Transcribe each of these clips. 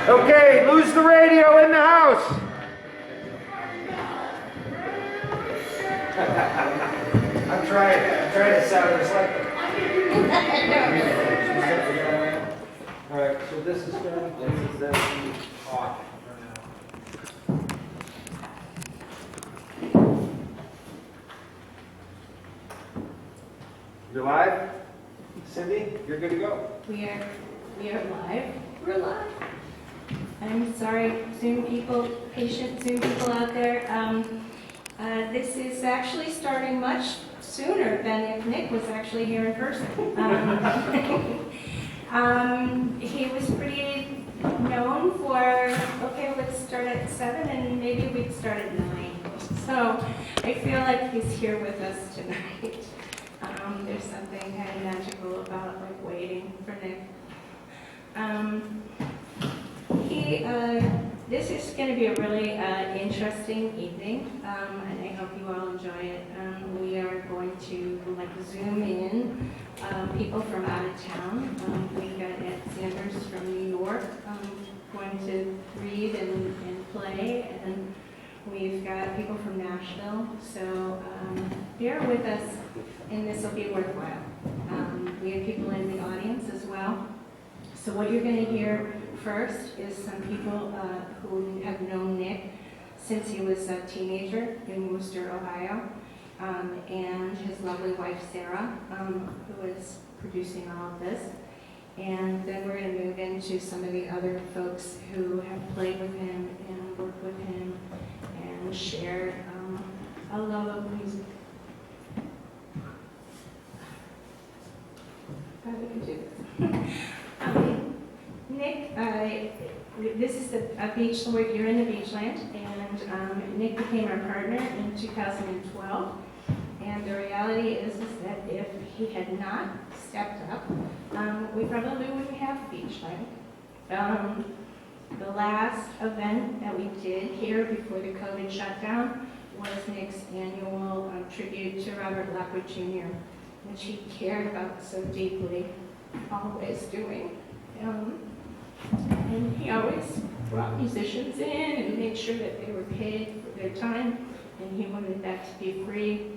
Okay, lose the radio in the house. I'm trying to sound just like them. All right, so this is good. This is then off for now. You're live? Cindy, you're good to go. We are live. We're live. I'm sorry, Zoom people, patient Zoom people out there. This is actually starting much sooner than if Nick was actually here in person. He was pretty known for, okay, let's start at 7 and maybe we'd start at 9. So I feel like he's here with us tonight. There's something kind of magical about like waiting for Nick. This is going to be a really interesting evening, and I hope you all enjoy it. We are going to like zoom in people from out of town. We've got Ed Sanders from New York going to read and play, and we've got people from Nashville. So bear with us, and this will be worthwhile. We have people in the audience as well. So what you're going to hear first is some people who have known Nick since he was a teenager in Worcester, Ohio, and his lovely wife, Sarah, who is producing all of this. And then we're going to move into some of the other folks who have played with him and worked with him and shared a love of music. How do we do this? Nick, this is a Beachland, you're in the Beachland, and Nick became our partner in 2012. And the reality is that if he had not stepped up, we probably wouldn't have Beachland. The last event that we did here before the COVID shutdown was Nick's annual tribute to Robert Lockwood Jr., which he cared about so deeply, always doing. And he always brought musicians in and made sure that they were paid for their time, and he wanted that to be free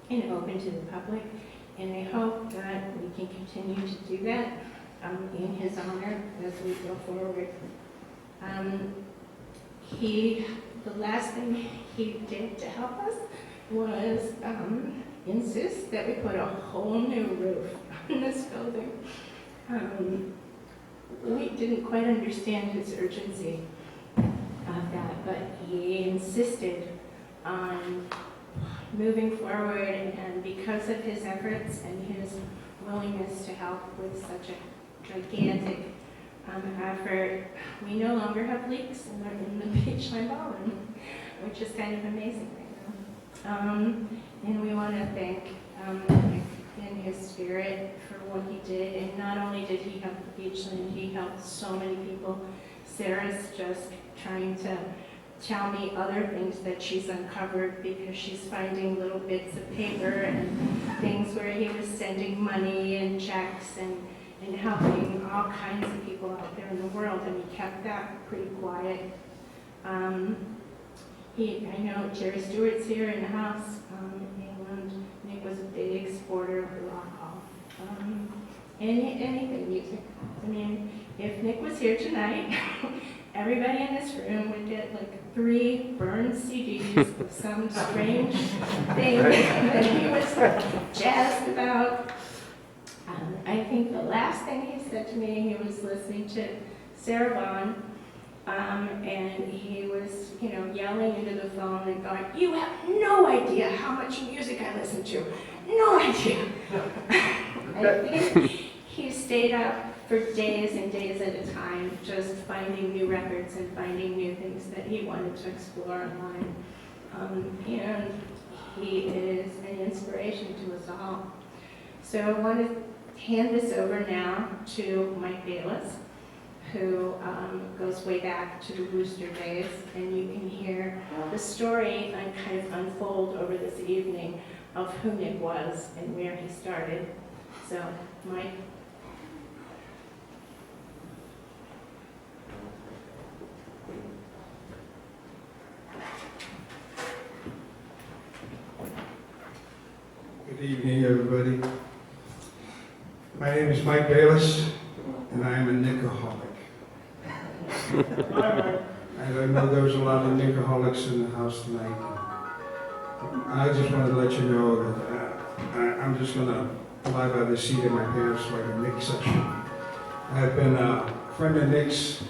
and open to the public. And I hope that we can continue to do that in his honor as we go forward. The last thing he did to help us was insist that we put a whole new roof on this building. We didn't quite understand his urgency of that, but he insisted on moving forward, and because of his efforts and his willingness to help with such a gigantic effort, we no longer have leaks in the Beachland Ballroom, which is kind of amazing right now. And we want to thank Nick in his spirit for what he did. And not only did he help the Beachland, he helped so many people. Sarah's just trying to tell me other things that she's uncovered because she's finding little bits of paper and things where he was sending money and checks and helping all kinds of people out there in the world, and he kept that pretty quiet. I know Jerry Stewart's here in the house, and Nick was a big supporter of the Rock Hall. Anything music. I mean, if Nick was here tonight, everybody in this room would get like 3 burned CDs of some strange thing that he was jazzed about. I think the last thing he said to me, he was listening to Sarah Vaughan, and he was, yelling into the phone and going, "You have no idea how much music I listen to. No idea." I think he stayed up for days and days at a time, just finding new records and finding new things that he wanted to explore online. And he is an inspiration to us all. So I want to hand this over now to Mike Bayless, who goes way back to the Worcester days, and you can hear the story kind of unfold over this evening of who Nick was and where he started. So, Mike. Good evening, everybody. My name is Mike Bayless, and I am a Nickaholic. And I know there's a lot of Nickaholics in the house tonight. I just wanted to let you know that I'm just going to fly by the seat of my pants like a Nick session. I've been a friend of Nick's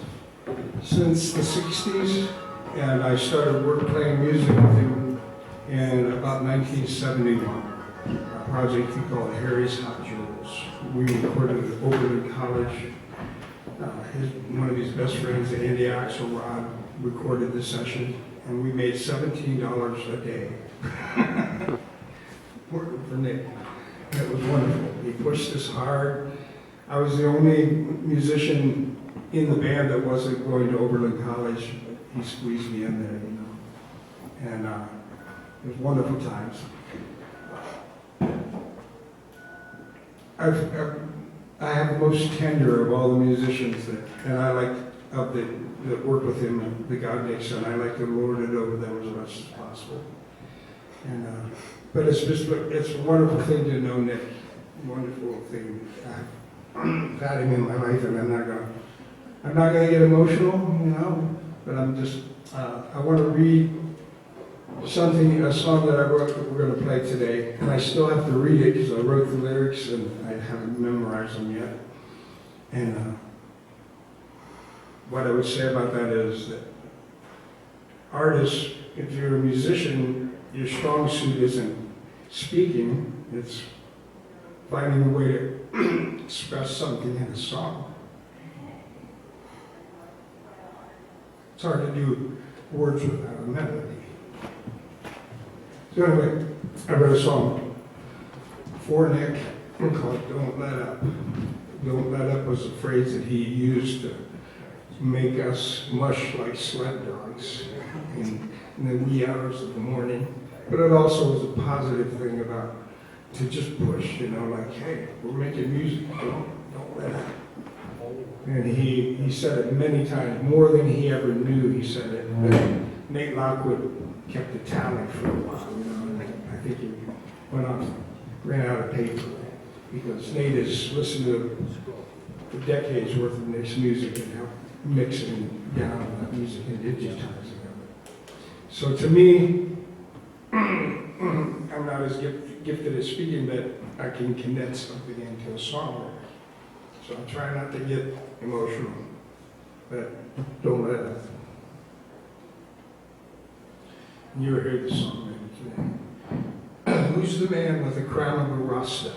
since the 60s, and I started playing music with him in about 1971. A project he called Harry's Hot Jewels. We recorded at Oberlin College. One of his best friends, Andy Axelrod, recorded the session, and we made $17 a day working for Nick. And it was wonderful. He pushed us hard. I was the only musician in the band that wasn't going to Oberlin College, but he squeezed me in there, you know. And it was wonderful times. I have the most tenure of all the musicians that work with him, the God Nick son. I like to lord it over them as much as possible. And but it's a wonderful thing to know Nick. Wonderful thing. I've had him in my life, and I'm not gonna get emotional, you know. But I want to read a song that I wrote that we're going to play today, and I still have to read it because I wrote the lyrics and I haven't memorized them yet. And what I would say about that is that artists, if you're a musician, your strong suit isn't speaking, it's finding a way to express something in a song. It's hard to do words without a melody. So anyway, I wrote a song for Nick called Don't Let Up. Don't Let Up was a phrase that he used to make us mush like sled dogs in the wee hours of the morning. But it also was a positive thing about to just push, you know, like, hey, we're making music, don't let up. And he said it many times, more than he ever knew he said it. But Nate Lockwood kept a tally for a while, you know, and I think he ran out of paper because Nate has listened to decades worth of Nick's music and helped mixing down that music and digitizing it. So to me, I'm not as gifted at speaking, but I can condense something into a song. So I'm trying not to get emotional, but don't let it. You heard the song maybe today. Who's the man with the crown of a Rasta,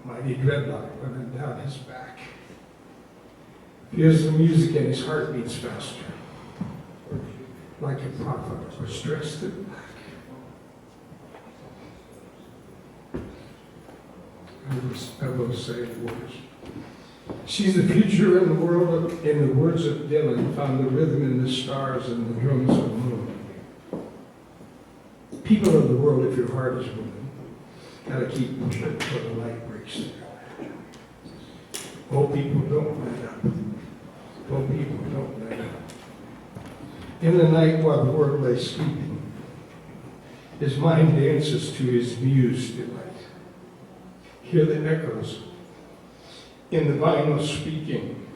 mighty dreadlock running down his back? Hears the music and his heart beats faster, like a prophet was dressed in black. I will say the words. She's the future in the world, in the words of Dylan, found the rhythm in the stars and the drums of the moon. People of the world, if your heart is willing, gotta keep pushing until the light breaks through. Oh, people, don't let up. Oh, people, don't let up. In the night while the world lay sleeping, his mind dances to his muse delight. Hear the echoes in the vinyl speaking,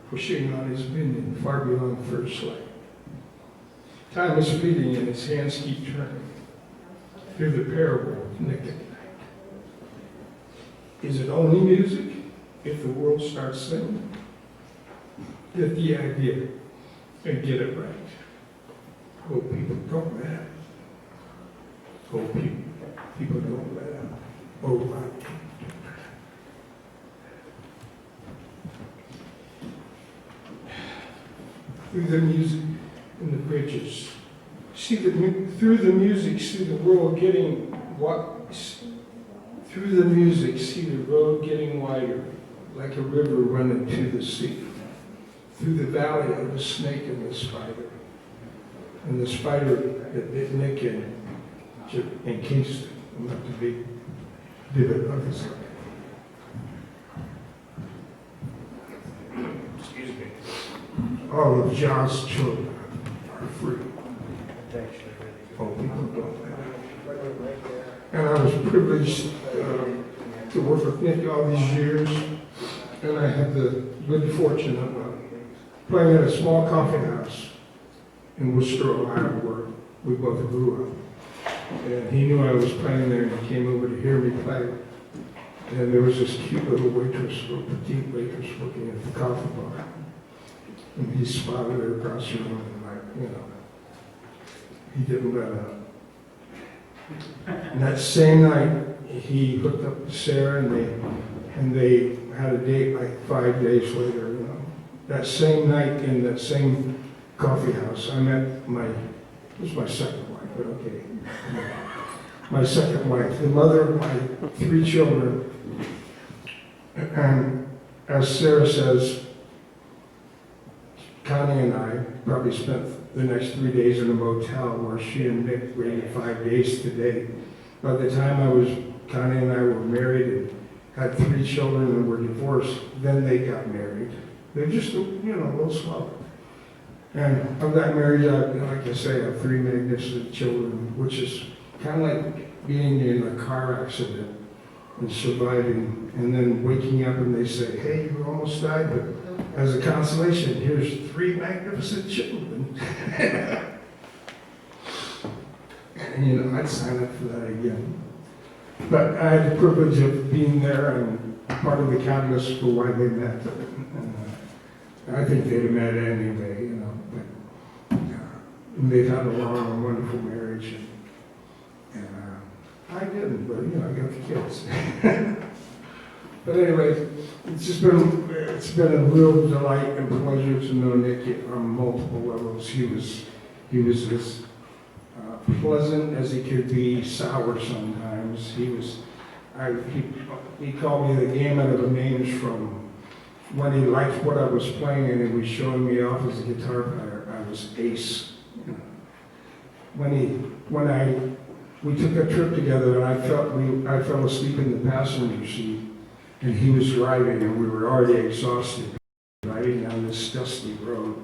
pushing on his minion far beyond first light. Time is fleeting and his hands keep turning through the parable of Nick and Night. Is it only music if the world starts singing? Get the idea and get it right. Oh, people, don't let up. Oh, people, don't let up. Oh, my people. Through the music and the bridges. Through the music, see the world getting through the music, see the road getting wider, like a river running to the sea. Through the valley of the snake and the spider that bit Nick in Kingston. not the big divot on the side. Excuse me. All of John's children are free. Oh, people don't. And I was privileged to work with Nick all these years, and I had the good fortune of playing at a small coffee house in Worcester, Ohio, where we both grew up. And he knew I was playing there, and he came over to hear me play. And there was this cute little waitress, little petite waitress working at the coffee bar. And he spotted her across the room, and he didn't let up. And that same night, he hooked up with Sarah, and they had a date like 5 days later. That same night in that same coffee house, I met this was my second wife, but okay. My second wife, the mother of my 3 children. And as Sarah says, Connie and I probably spent the next 3 days in a motel where she and Nick waited 5 days to date. By the time Connie and I were married and had 3 children and were divorced, then they got married. They're just, a little slower. And of that marriage, like I say, I have 3 magnificent children, which is kind of like being in a car accident and surviving, and then waking up and they say, hey, you almost died, but as a consolation, here's 3 magnificent children. And, I'd sign up for that again. But I had the privilege of being there and part of the catalyst for why they met. And I think they'd have met anyway, but they've had a long and wonderful marriage. And I didn't, but, I got the kids. But anyway, it's been a real delight and pleasure to know Nick on multiple levels. He was as pleasant as he could be, sour sometimes. He called me the gamut of the names from when he liked what I was playing and he was showing me off as a guitar player. I was ace. We took a trip together and I fell asleep in the passenger seat. And he was driving, and we were already exhausted, driving down this dusty road.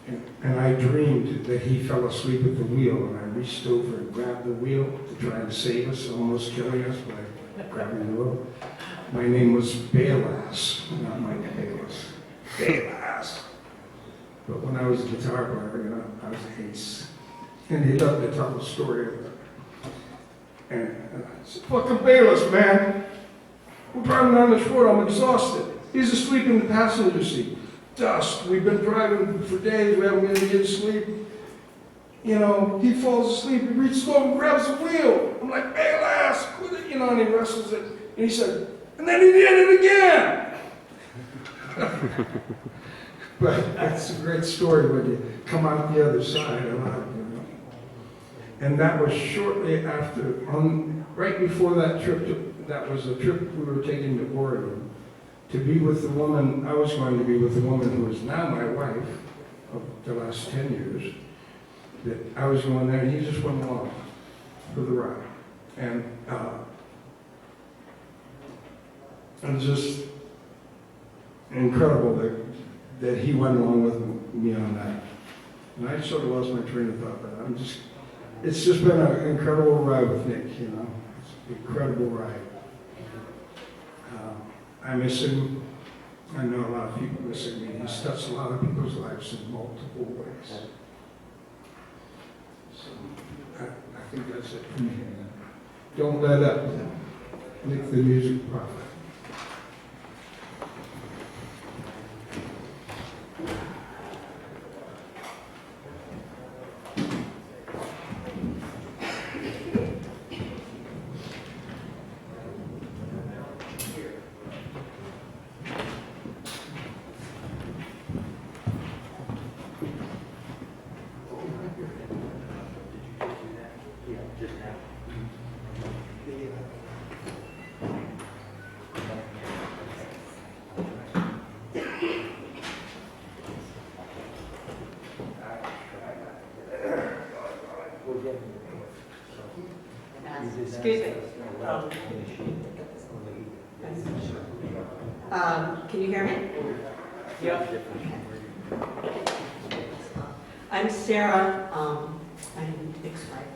And I dreamed that he fell asleep at the wheel, and I reached over and grabbed the wheel to try and save us, almost killing us by grabbing the wheel. My name was Balas, not Mike Balas. Balas. But when I was a guitar player, I was an ace. And he loved to tell the story of it. And I said, fucking Balas, man. We're driving down this road, I'm exhausted. He's asleep in the passenger seat. Dusk, we've been driving for days, we haven't been able to get sleep. He falls asleep, he reaches over and grabs the wheel. I'm like, hey, lass, quit it, and he wrestles it. And he said, and then he did it again. But it's a great story when you come out the other side alive, And that was shortly after, right before that trip that was a trip we were taking to Oregon to be with the woman, I was going to be with the woman who is now my wife of the last 10 years, that I was going there and he just went along for the ride. And it was just incredible that he went along with me on that. And I sort of lost my train of thought, but it's just been an incredible ride with Nick, It's an incredible ride. I miss him. I know a lot of people miss him. He's touched a lot of people's lives in multiple ways. So I think that's it for me. Don't let up. Nick the Music Prophet. Can you hear me? Yep. I'm Sarah. I'm Nick's wife.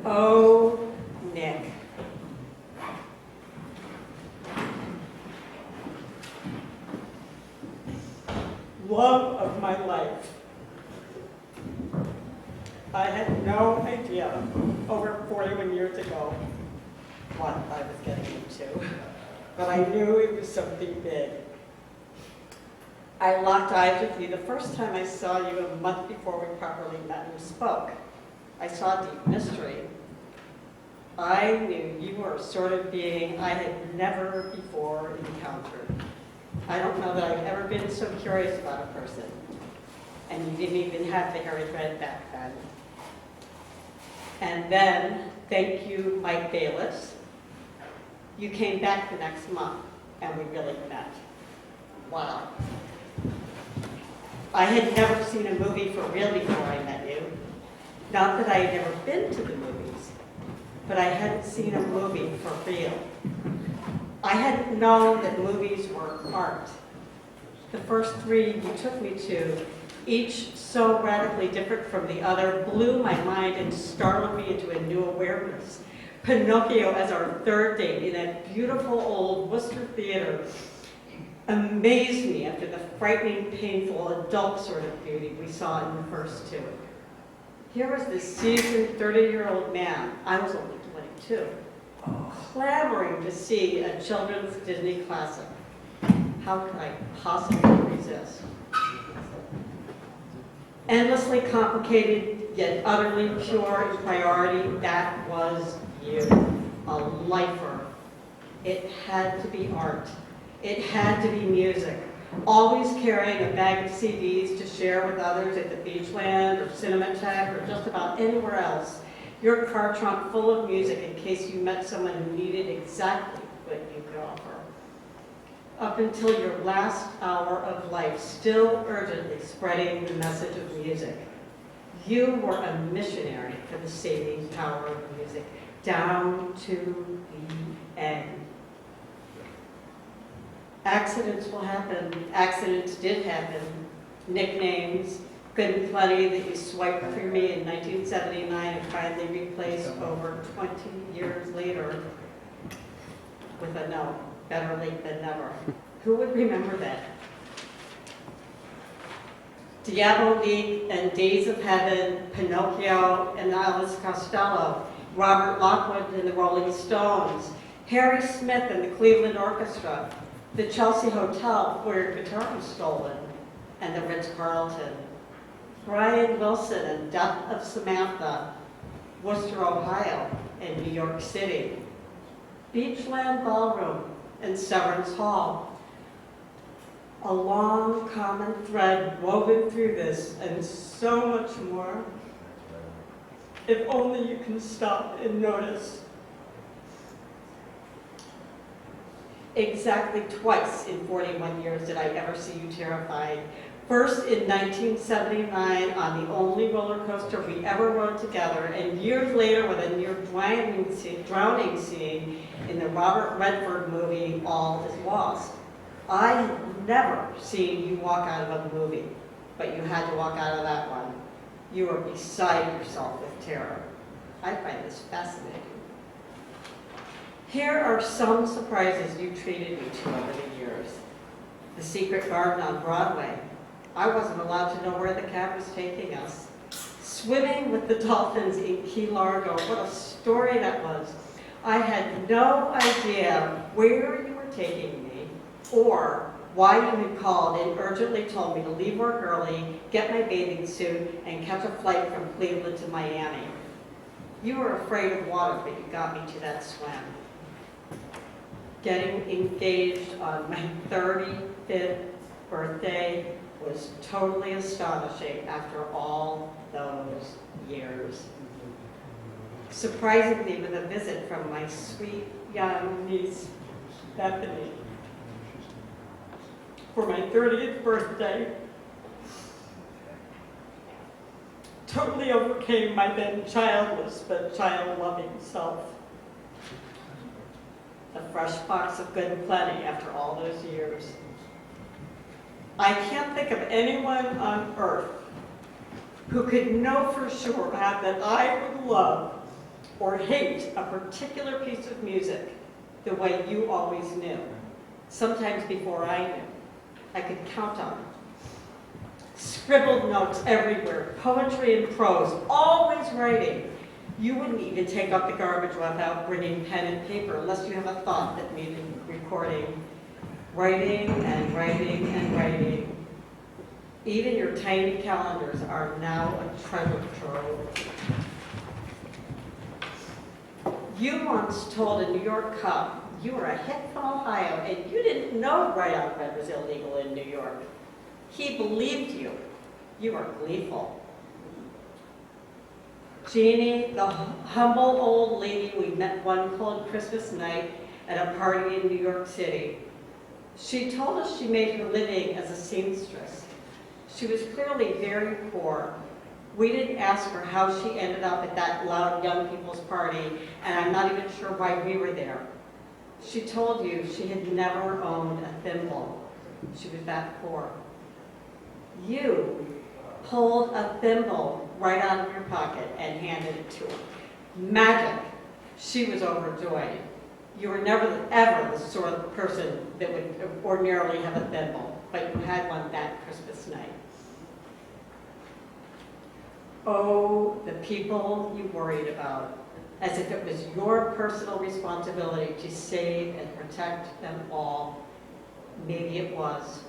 Oh, Nick. Love of my life. I had no idea over 41 years ago what I was getting into, but I knew it was something big. I locked eyes with you the first time I saw you a month before we properly met and spoke. I saw deep mystery. I knew you were a sort of being I had never before encountered. I don't know that I've ever been so curious about a person. And you didn't even have the hairy thread back then. And then, thank you, Mike Bayless, you came back the next month, and we really met. Wow. I had never seen a movie for real before I met you. Not that I had never been to the movies, but I hadn't seen a movie for real. I hadn't known that movies were art. The first three you took me to, each so radically different from the other, blew my mind and startled me into a new awareness. Pinocchio as our third date in that beautiful old Worcester theater amazed me after the frightening, painful, adult sort of beauty we saw in the first two. Here was this seasoned 30-year-old man, I was only 22, clamoring to see a children's Disney classic. How could I possibly resist? Endlessly complicated, yet utterly pure in priority, that was you, a lifer. It had to be art. It had to be music. Always carrying a bag of CDs to share with others at the Beachland or Cinematheque or just about anywhere else. Your car trunk full of music in case you met someone who needed exactly what you could offer. Up until your last hour of life, still urgently spreading the message of music. You were a missionary for the saving power of music, down to the end. Accidents will happen. Accidents did happen. Nicknames, good and plenty that you swiped through me in 1979 and finally replaced over 20 years later with a no. Better late than never. Who would remember that? Diablo League and Days of Heaven, Pinocchio and Alice Costello, Robert Lockwood and the Rolling Stones, Harry Smith and the Cleveland Orchestra, the Chelsea Hotel where your guitar was stolen, and the Ritz-Carlton, Brian Wilson and Death of Samantha, Worcester, Ohio, and New York City, Beachland Ballroom, and Severance Hall. A long common thread woven through this and so much more. If only you can stop and notice. Exactly twice in 41 years did I ever see you terrified. First in 1979 on the only roller coaster we ever rode together, and years later with a near drowning scene in the Robert Redford movie, All Is Lost. I had never seen you walk out of a movie, but you had to walk out of that one. You were beside yourself with terror. I find this fascinating. Here are some surprises you treated me to over the years. The Secret Garden on Broadway. I wasn't allowed to know where the cab was taking us. Swimming with the dolphins in Key Largo. What a story that was. I had no idea where you were taking me or why you had called and urgently told me to leave work early, get my bathing suit, and catch a flight from Cleveland to Miami. You were afraid of water, but you got me to that swim. Getting engaged on my 35th birthday was totally astonishing after all those years. Surprisingly, with a visit from my sweet young niece, Bethany. for my 30th birthday totally overcame my then childless but child-loving self. A fresh box of good and plenty after all those years. I can't think of anyone on earth who could know for sure that I would love or hate a particular piece of music the way you always knew. Sometimes before I knew. I could count on it. Scribbled notes everywhere, poetry and prose, always writing. You wouldn't even take out the garbage without bringing pen and paper unless you have a thought that needed recording. Writing and writing and writing. Even your tiny calendars are now a treasure trove. You once told a New York cop you were a hit from Ohio and you didn't know right out red was illegal in New York. He believed you. You are gleeful. Jeannie, the humble old lady we met one cold Christmas night at a party in New York City. She told us she made her living as a seamstress. She was clearly very poor. We didn't ask her how she ended up at that loud young people's party, and I'm not even sure why we were there. She told you she had never owned a thimble. She was that poor. You pulled a thimble right out of your pocket and handed it to her. Magic. She was overjoyed. You were never, ever the sort of person that would ordinarily have a thimble, but you had one that Christmas night. Oh, the people you worried about, as if it was your personal responsibility to save and protect them all. Maybe it was.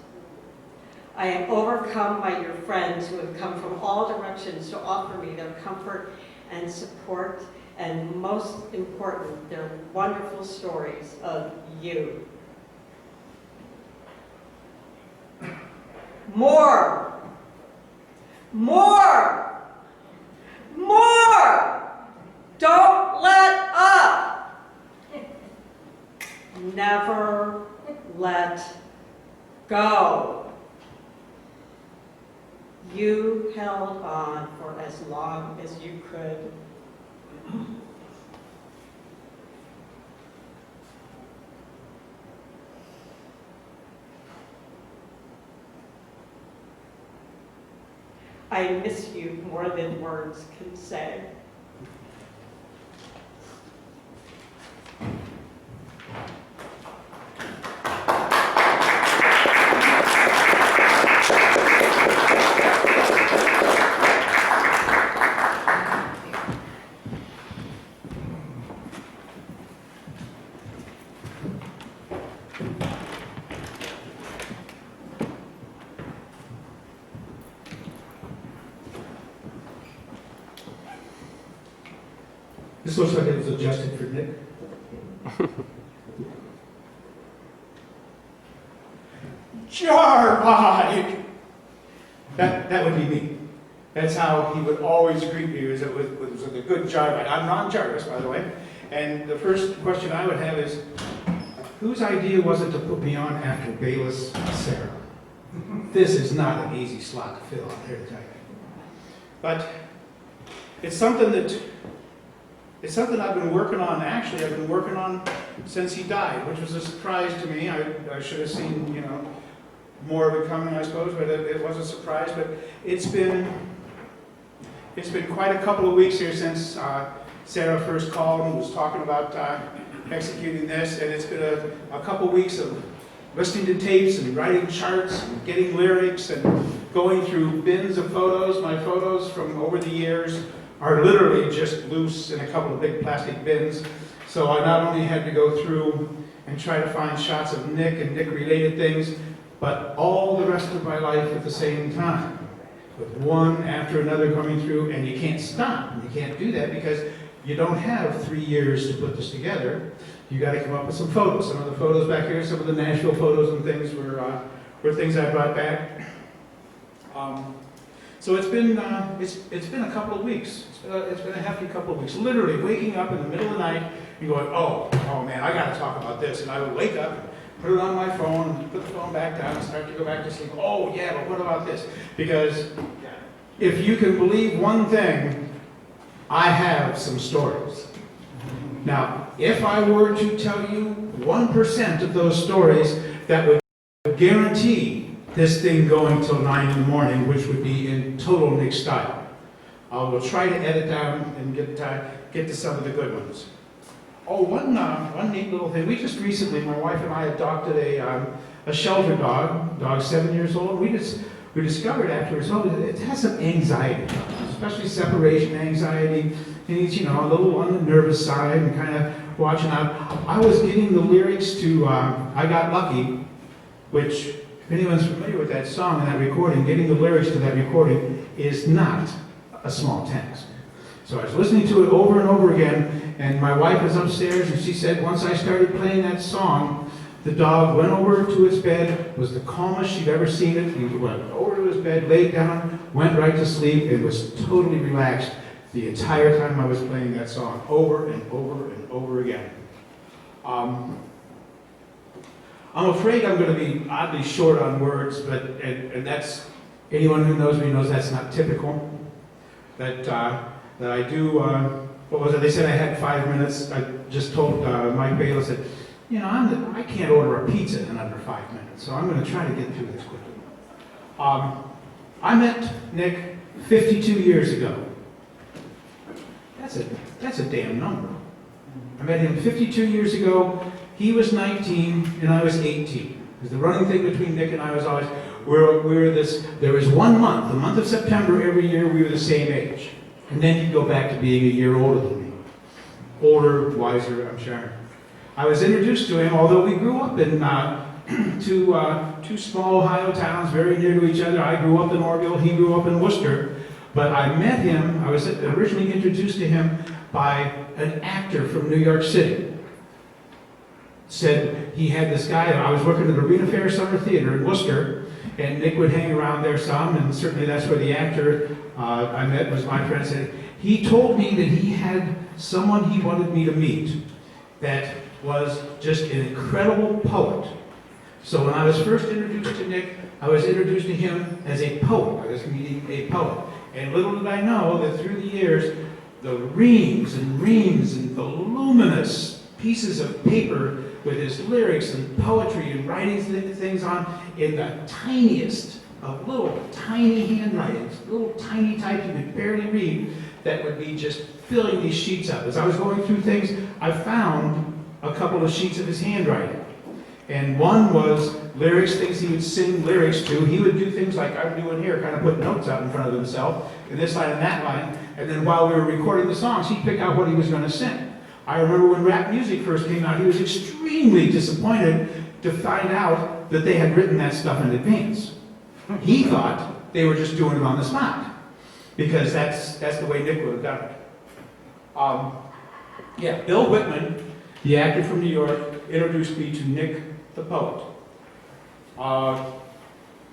I am overcome by your friends who have come from all directions to offer me their comfort and support, and most important, their wonderful stories of you. More! More! More! Don't let up! Never let go. You held on for as long as you could. I miss you more than words can say. This looks like it was adjusted for Nick. Jarvide! That would be me. That's how he would always greet me, is it was a good Jarvide. I'm non-Jarvis, by the way. And the first question I would have is, whose idea was it to put me on after Bayless Sarah? This is not an easy slot to fill, I'm here to tell you. But it's something I've been working on. Actually, I've been working on since he died, which was a surprise to me. I should have seen, more of it coming, I suppose, but it was a surprise. But it's been quite a couple of weeks here since Sarah first called and was talking about executing this, and it's been a couple of weeks of listening to tapes and writing charts and getting lyrics and going through bins of photos. My photos from over the years are literally just loose in a couple of big plastic bins. So I not only had to go through and try to find shots of Nick and Nick-related things, but all the rest of my life at the same time, with one after another coming through, and you can't stop. You can't do that because you don't have 3 years to put this together. You got to come up with some photos. Some of the photos back here, some of the Nashville photos and things were things I brought back. So it's been a couple of weeks. It's been a hefty couple of weeks. Literally waking up in the middle of the night and going, oh man, I got to talk about this. And I would wake up, put it on my phone, put the phone back down, and start to go back to sleep. Oh yeah, but what about this? Because if you can believe one thing, I have some stories. Now, if I were to tell you 1% of those stories, that would guarantee this thing going till 9 in the morning, which would be in total Nick style. I will try to edit down and get to some of the good ones. Oh, one neat little thing. We just recently, my wife and I adopted a shelter dog 7 years old. We discovered afterwards, oh, it has some anxiety, especially separation anxiety. And he's, a little on the nervous side and kind of watching out. I was getting the lyrics to I Got Lucky, which, if anyone's familiar with that song and that recording, getting the lyrics to that recording is not a small task. So I was listening to it over and over again, and my wife was upstairs, and she said once I started playing that song, the dog went over to its bed, was the calmest she'd ever seen it. He went over to his bed, laid down, went right to sleep, and was totally relaxed the entire time I was playing that song, over and over and over again. I'm afraid I'm going to be oddly short on words, but and that's, anyone who knows me knows that's not typical. That I do, what was it, they said I had 5 minutes. I just told Mike Bayless that, I can't order a pizza in under 5 minutes, so I'm going to try to get through this quickly. I met Nick 52 years ago. That's a damn number. I met him 52 years ago. He was 19 and I was 18. Because the running thing between Nick and I was always, there was 1 month, the month of September every year, we were the same age. And then he'd go back to being a year older than me. Older, wiser, I'm sure. I was introduced to him, although we grew up in two small Ohio towns very near to each other. I grew up in Orville, he grew up in Worcester. But I met him, I was originally introduced to him by an actor from New York City. Said he had this guy, I was working at Arena Fair Summer Theater in Worcester, and Nick would hang around there some, and certainly that's where the actor I met was my friend. Said he told me that he had someone he wanted me to meet that was just an incredible poet. So when I was first introduced to Nick, I was introduced to him as a poet. I was meeting a poet. And little did I know that through the years, the reams and voluminous pieces of paper with his lyrics and poetry and writing things on in the tiniest of little tiny handwritings, little tiny type you could barely read, that would be just filling these sheets up. As I was going through things, I found a couple of sheets of his handwriting. And one was lyrics, things he would sing lyrics to. He would do things like I'm doing here, kind of put notes out in front of himself, in this line and that line. And then while we were recording the songs, he'd pick out what he was going to sing. I remember when rap music first came out, he was extremely disappointed to find out that they had written that stuff in advance. He thought they were just doing it on the spot, because that's the way Nick would have done it. Bill Whitman, the actor from New York, introduced me to Nick the poet.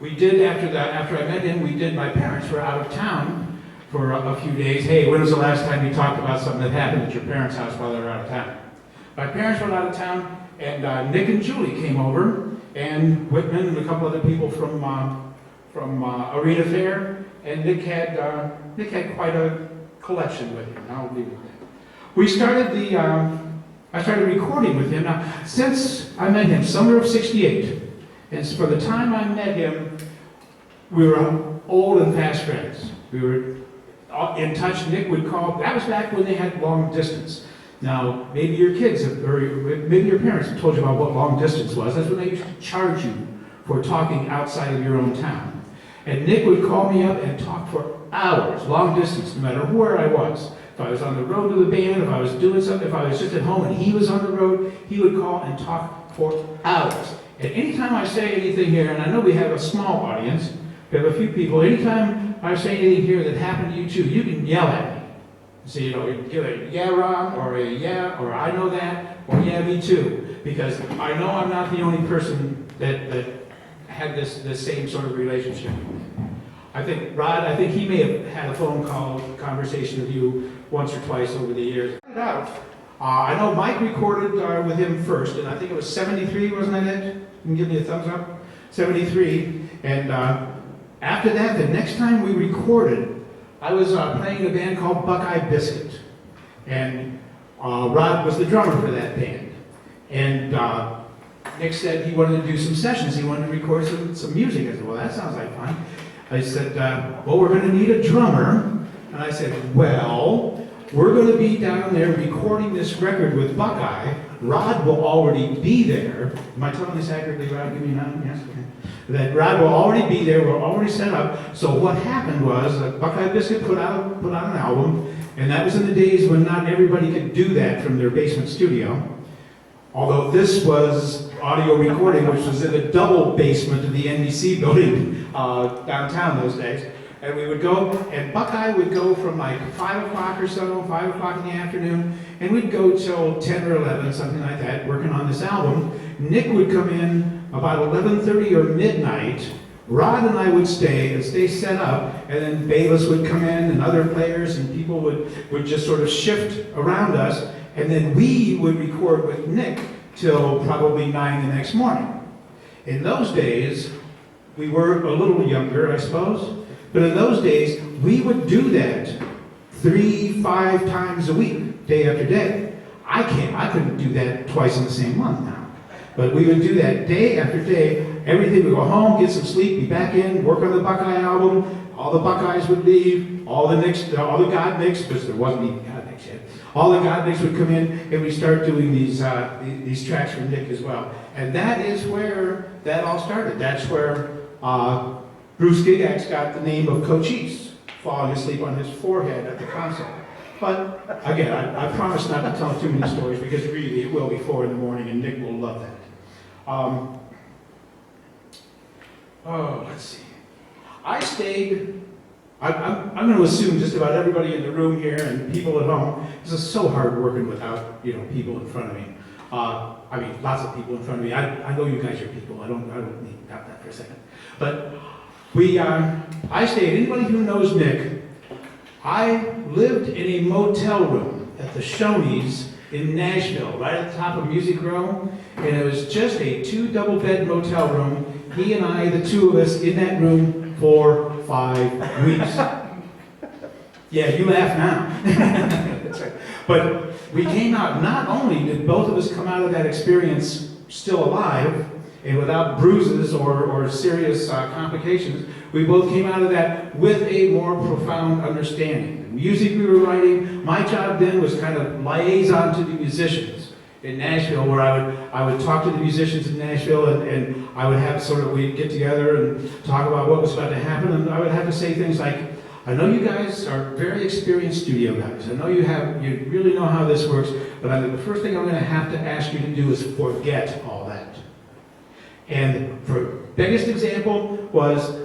We did, after I met him, my parents were out of town for a few days. Hey, when was the last time you talked about something that happened at your parents' house while they were out of town? My parents were out of town, and Nick and Julie came over, and Whitman and a couple other people from Arena Fair, and Nick had quite a collection with him. I'll leave it there. I started recording with him. Now, since I met him, summer of '68, and for the time I met him, we were old and fast friends. We were in touch. Nick would call. That was back when they had long distance. Now, maybe your kids, or maybe your parents have told you about what long distance was. That's when they used to charge you for talking outside of your own town. And Nick would call me up and talk for hours, long distance, no matter where I was. If I was on the road to the band, if I was doing something, if I was just at home and he was on the road, he would call and talk for hours. And anytime I say anything here, and I know we have a small audience, we have a few people, anytime I say anything here that happened to you too, you can yell at me. So, you know, give a yeah, Ron, or a yeah, or I know that, or yeah, me too. Because I know I'm not the only person that had this same sort of relationship. I think, Rod, he may have had a phone call conversation with you once or twice over the years. I know Mike recorded with him first, and I think it was 73, wasn't it, Ed? You can give me a thumbs up? 73. And after that, the next time we recorded, I was playing in a band called Buckeye Biscuit. And Rod was the drummer for that band. And Nick said he wanted to do some sessions. He wanted to record some music. I said, well, that sounds like fun. I said, well, we're going to need a drummer. And I said, well, we're going to be down there recording this record with Buckeye. Rod will already be there. Am I telling this accurately, Rod? Give me a nod. Yes? Okay. That Rod will already be there. We're already set up. So what happened was Buckeye Biscuit put out an album. And that was in the days when not everybody could do that from their basement studio. Although this was audio recording, which was in the double basement of the NBC building downtown those days. And we would go, and Buckeye would go from like 5 o'clock or so, 5 o'clock in the afternoon, and we'd go till 10 or 11, something like that, working on this album. Nick would come in about 11:30 or midnight. Rod and I would stay set up, and then Bayless would come in, and other players, and people would just sort of shift around us, and then we would record with Nick till probably 9 the next morning. In those days, we were a little younger, I suppose, but in those days, we would do that 3-5 times a week, day after day. I couldn't do that twice in the same month now. But we would do that day after day. Everything would go home, get some sleep, be back in, work on the Buckeye album. All the Buckeyes would leave, all the God Nicks, because there wasn't even God Nicks yet. All the God Nicks would come in, and we start doing these tracks for Nick as well. And that is where that all started. That's where Bruce Gigax got the name of Cochise, falling asleep on his forehead at the concert. But again, I promise not to tell too many stories, because really it will be 4 in the morning, and Nick will love that. Let's see. I stayed. I'm going to assume just about everybody in the room here and people at home. This is so hard working without people in front of me. I mean, lots of people in front of me. I know you guys are people. I don't need to doubt that for a second. But I stayed. Anybody who knows Nick, I lived in a motel room at the Shoney's in Nashville, right at the top of Music Row, and it was just a 2 double-bed motel room. He and I, the two of us, in that room for 5 weeks. Yeah, you laugh now. That's right. But we came out, not only did both of us come out of that experience still alive, and without bruises or serious complications, we both came out of that with a more profound understanding. The music we were writing, my job then was kind of liaison to the musicians in Nashville, where I would talk to the musicians in Nashville, and I would have we'd get together and talk about what was about to happen, and I would have to say things like, I know you guys are very experienced studio guys. I know you really know how this works, but the first thing I'm going to have to ask you to do is forget all that. And for biggest example was,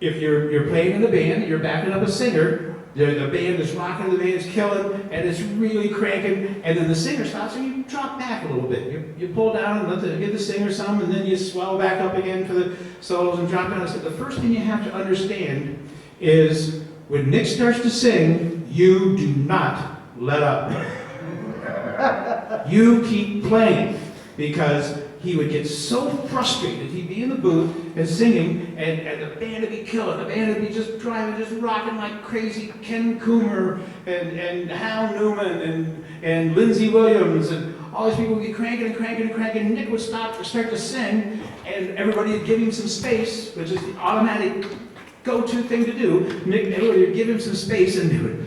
if you're playing in the band, you're backing up a singer, the band is rocking, the band's killing, and it's really cranking, and then the singer stops, and you drop back a little bit. You pull down and give the singer some, and then you swell back up again for the solos and drop down. I said, the first thing you have to understand is, when Nick starts to sing, you do not let up. You keep playing, because he would get so frustrated. He'd be in the booth and singing, and the band would be killing. The band would be just driving, just rocking like crazy. Ken Coomer and Hal Newman and Lindsey Williams and all these people would be cranking and cranking and cranking. Nick would start to sing, and everybody would give him some space, which is the automatic go-to thing to do. Everybody would give him some space, and they would,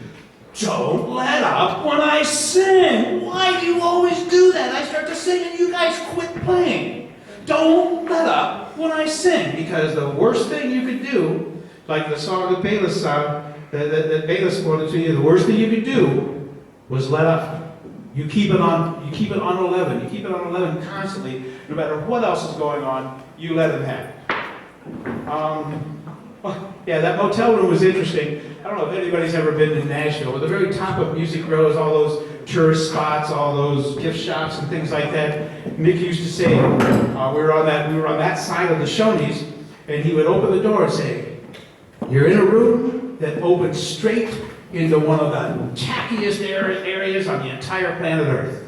don't let up when I sing. Why do you always do that? I start to sing and you guys quit playing. Don't let up when I sing. Because the worst thing you could do, like the song that Bayless quoted to you, the worst thing you could do was let up. You keep it on 11. You keep it on 11 constantly. No matter what else is going on, you let him have it. Yeah, that motel room was interesting. I don't know if anybody's ever been to Nashville. At the very top of Music Row is all those tourist spots, all those gift shops and things like that. Nick used to say, we were on that side of the Shoney's, and he would open the door and say, you're in a room that opens straight into one of the tackiest areas on the entire planet Earth.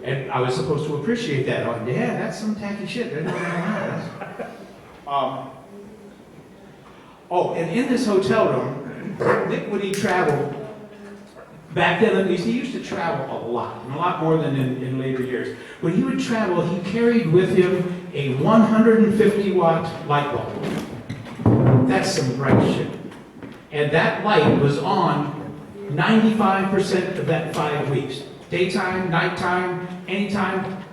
And I was supposed to appreciate that. I went, yeah, that's some tacky shit. They're doing that. Oh, and in this hotel room, Nick, when he traveled, back then at least, he used to travel a lot, and a lot more than in later years. When he would travel, he carried with him a 150-watt light bulb. That's some bright shit. And that light was on 95% of that 5 weeks. Daytime, nighttime, anytime,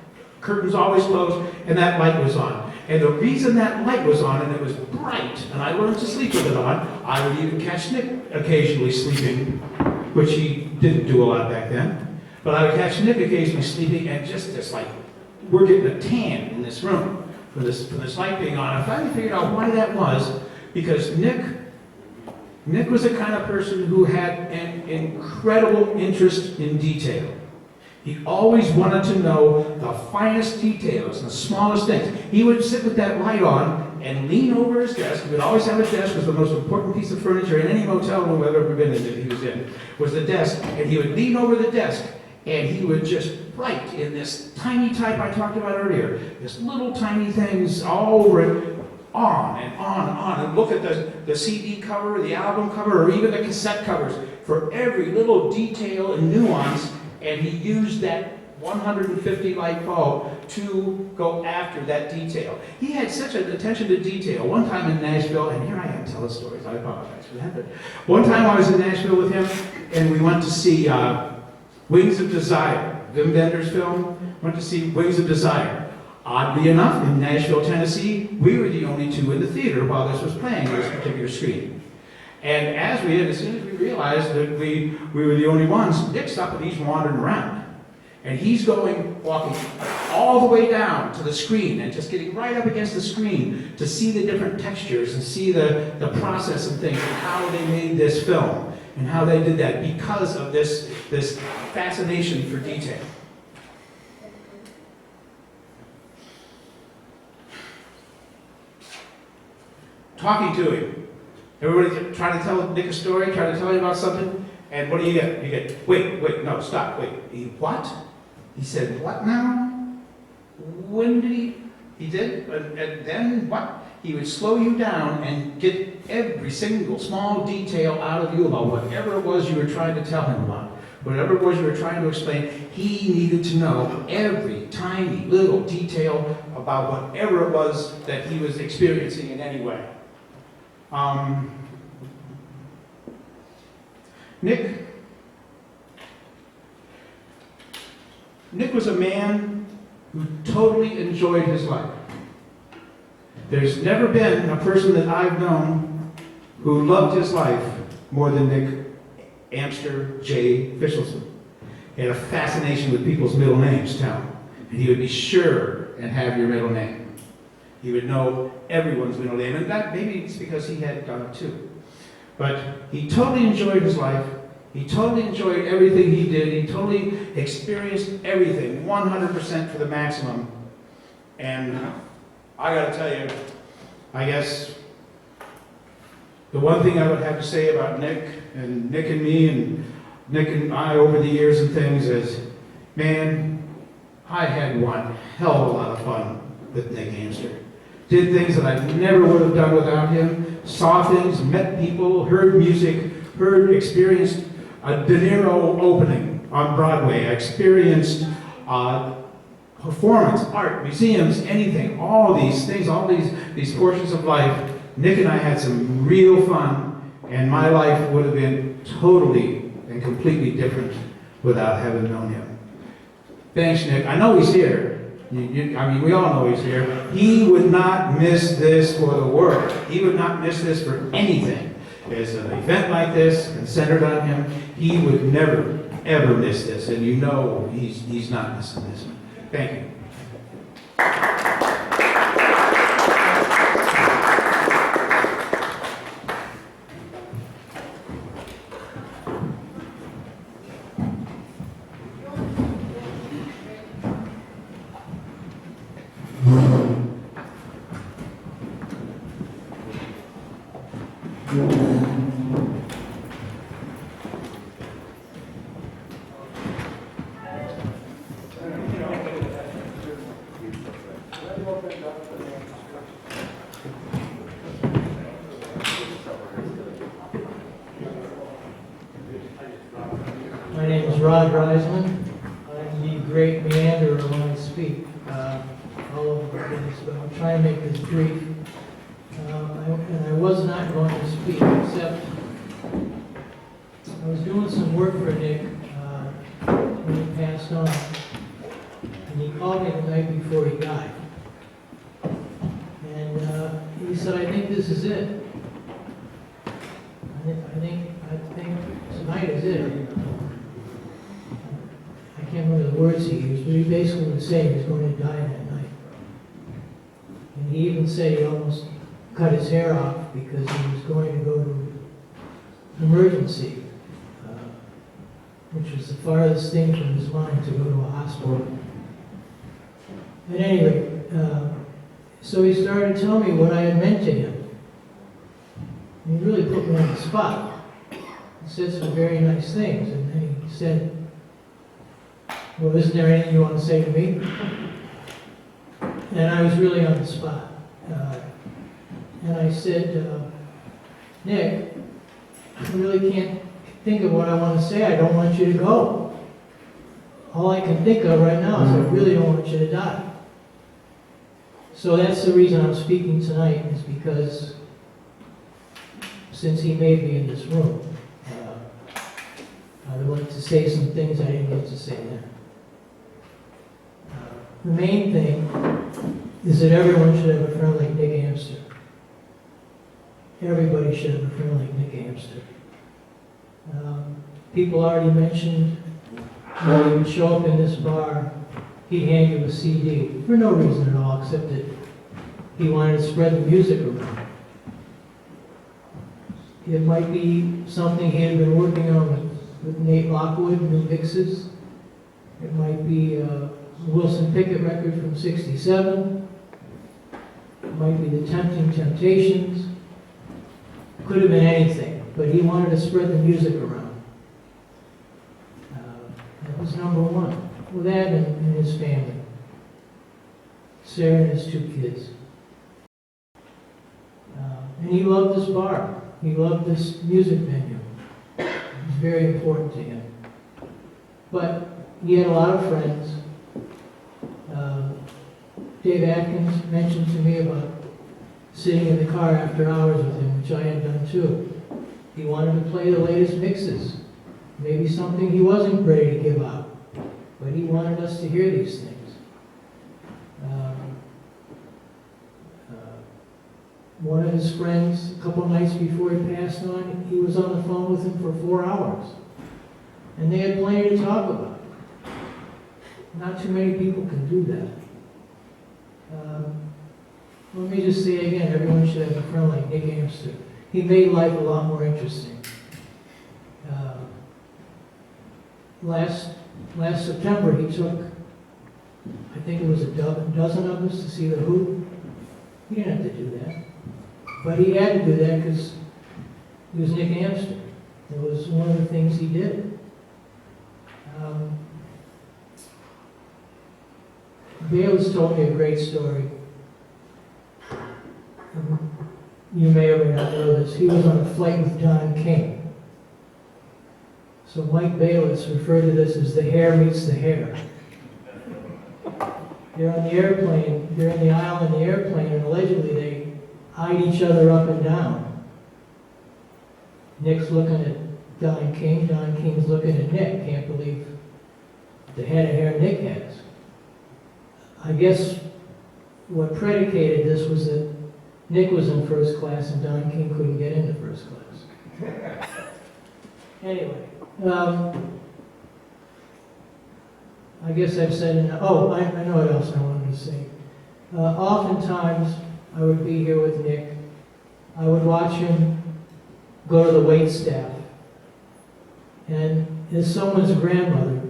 curtains always closed, and that light was on. And the reason that light was on, and it was bright, and I learned to sleep with it on, I would even catch Nick occasionally sleeping, which he didn't do a lot back then. But I would catch Nick occasionally sleeping, and just this like, we're getting a tan in this room from this light being on. I finally figured out why that was, because Nick was the kind of person who had an incredible interest in detail. He always wanted to know the finest details and the smallest things. He would sit with that light on and lean over his desk. He would always have a desk. Was the most important piece of furniture in any motel room I've ever been in that he was in, was the desk. And he would lean over the desk and he would just write in this tiny type I talked about earlier, this little tiny things all over it, on and on and on, and look at the CD cover, the album cover, or even the cassette covers for every little detail and nuance. And he used that 150 light bulb to go after that detail. He had such an attention to detail. One time in Nashville, and here I am telling stories, I apologize for that, but one time I was in Nashville with him, and we went to see Wings of Desire, Wim Wenders' film. Went to see Wings of Desire. Oddly enough, in Nashville, Tennessee, we were the only two in the theater while this was playing on this particular screen. And as soon as we realized that we were the only ones, Nick's up and he's wandering around. And he's walking all the way down to the screen and just getting right up against the screen to see the different textures and see the process and things and how they made this film and how they did that because of this fascination for detail. Talking to him. Everybody's trying to tell Nick a story, trying to tell you about something, and what do you get? You get, wait, no, stop, wait. What? He said, what now? When did he did? And then what? He would slow you down and get every single small detail out of you about whatever it was you were trying to tell him about. Whatever it was you were trying to explain, he needed to know every tiny little detail about whatever it was that he was experiencing in any way. Nick was a man who totally enjoyed his life. There's never been a person that I've known who loved his life more than Nick Amster J. Fishelson. He had a fascination with people's middle names, too. And he would be sure and have your middle name. He would know everyone's middle name, and that maybe it's because he had done it too. But he totally enjoyed his life. He totally enjoyed everything he did. He totally experienced everything, 100% for the maximum. And I got to tell you, I guess the one thing I would have to say about Nick and me and Nick and I over the years and things is, man, I had one hell of a lot of fun with Nick Amster. Did things that I never would have done without him, saw things, met people, heard music, experienced a De Niro opening on Broadway. I experienced performance, art, museums, anything, all these things, all these portions of life. Nick and I had some real fun, and my life would have been totally and completely different without having known him. Thanks, Nick. I know he's here. I mean, we all know he's here. He would not miss this for the world. He would not miss this for anything. There's an event like this and centered on him. He would never, ever miss this. And you know he's not missing this. Thank you. Rod Reisman. I'm the great meanderer when I speak, all over the place, but I'll try and make this brief. And I was not going to speak, except I was doing some work for Nick when he passed on, and he called me the night before he died. And he said, "I think this is it. I think tonight is it." I can't remember the words he used, but he basically was saying he was going to die that night. And he even said he almost cut his hair off because he was going to go to emergency, which was the farthest thing from his mind, to go to a hospital. At any rate, so he started telling me what I had meant to him. And he really put me on the spot. He said some very nice things, and then he said, "Well, isn't there anything you want to say to me?" And I was really on the spot. And I said, "Nick, I really can't think of what I want to say. I don't want you to go. All I can think of right now is I really don't want you to die." So that's the reason I'm speaking tonight, is because since he made me in this room, I would like to say some things I didn't get to say then. The main thing is that everyone should have a friend like Nick Amster. Everybody should have a friend like Nick Amster. People already mentioned when he would show up in this bar, he'd hand you a CD for no reason at all, except that he wanted to spread the music around. It might be something he had been working on with Nate Lockwood, new mixes. It might be a Wilson Pickett record from '67. It might be the Tempting Temptations. Could have been anything, but he wanted to spread the music around. That was number one. Well, that and his family. Sarah and his 2 kids. And he loved this bar. He loved this music venue. It was very important to him. But he had a lot of friends. Dave Atkins mentioned to me about sitting in the car after hours with him, which I had done too. He wanted to play the latest mixes. Maybe something he wasn't ready to give out. But he wanted us to hear these things. One of his friends, a couple nights before he passed on, he was on the phone with him for 4 hours. And they had plenty to talk about. Not too many people can do that. Let me just say again, everyone should have a friend like Nick Amster. He made life a lot more interesting. Last September, he took, I think it was a dozen of us to see The Who. He didn't have to do that. But he had to do that because he was Nick Amster. It was one of the things he did. Bayless told me a great story. You may or may not know this. He was on a flight with Don King. So Mike Bayless referred to this as the hair meets the hair. They're on the airplane, they're in the aisle in the airplane, and allegedly they eyed each other up and down. Nick's looking at Don King, Don King's looking at Nick. Can't believe the head of hair Nick has. I guess what predicated this was that Nick was in first class and Don King couldn't get into first class. Anyway, I guess I've said enough. Oh, I know what else I wanted to say. Oftentimes, I would be here with Nick. I would watch him go to the wait staff. And as someone's grandmother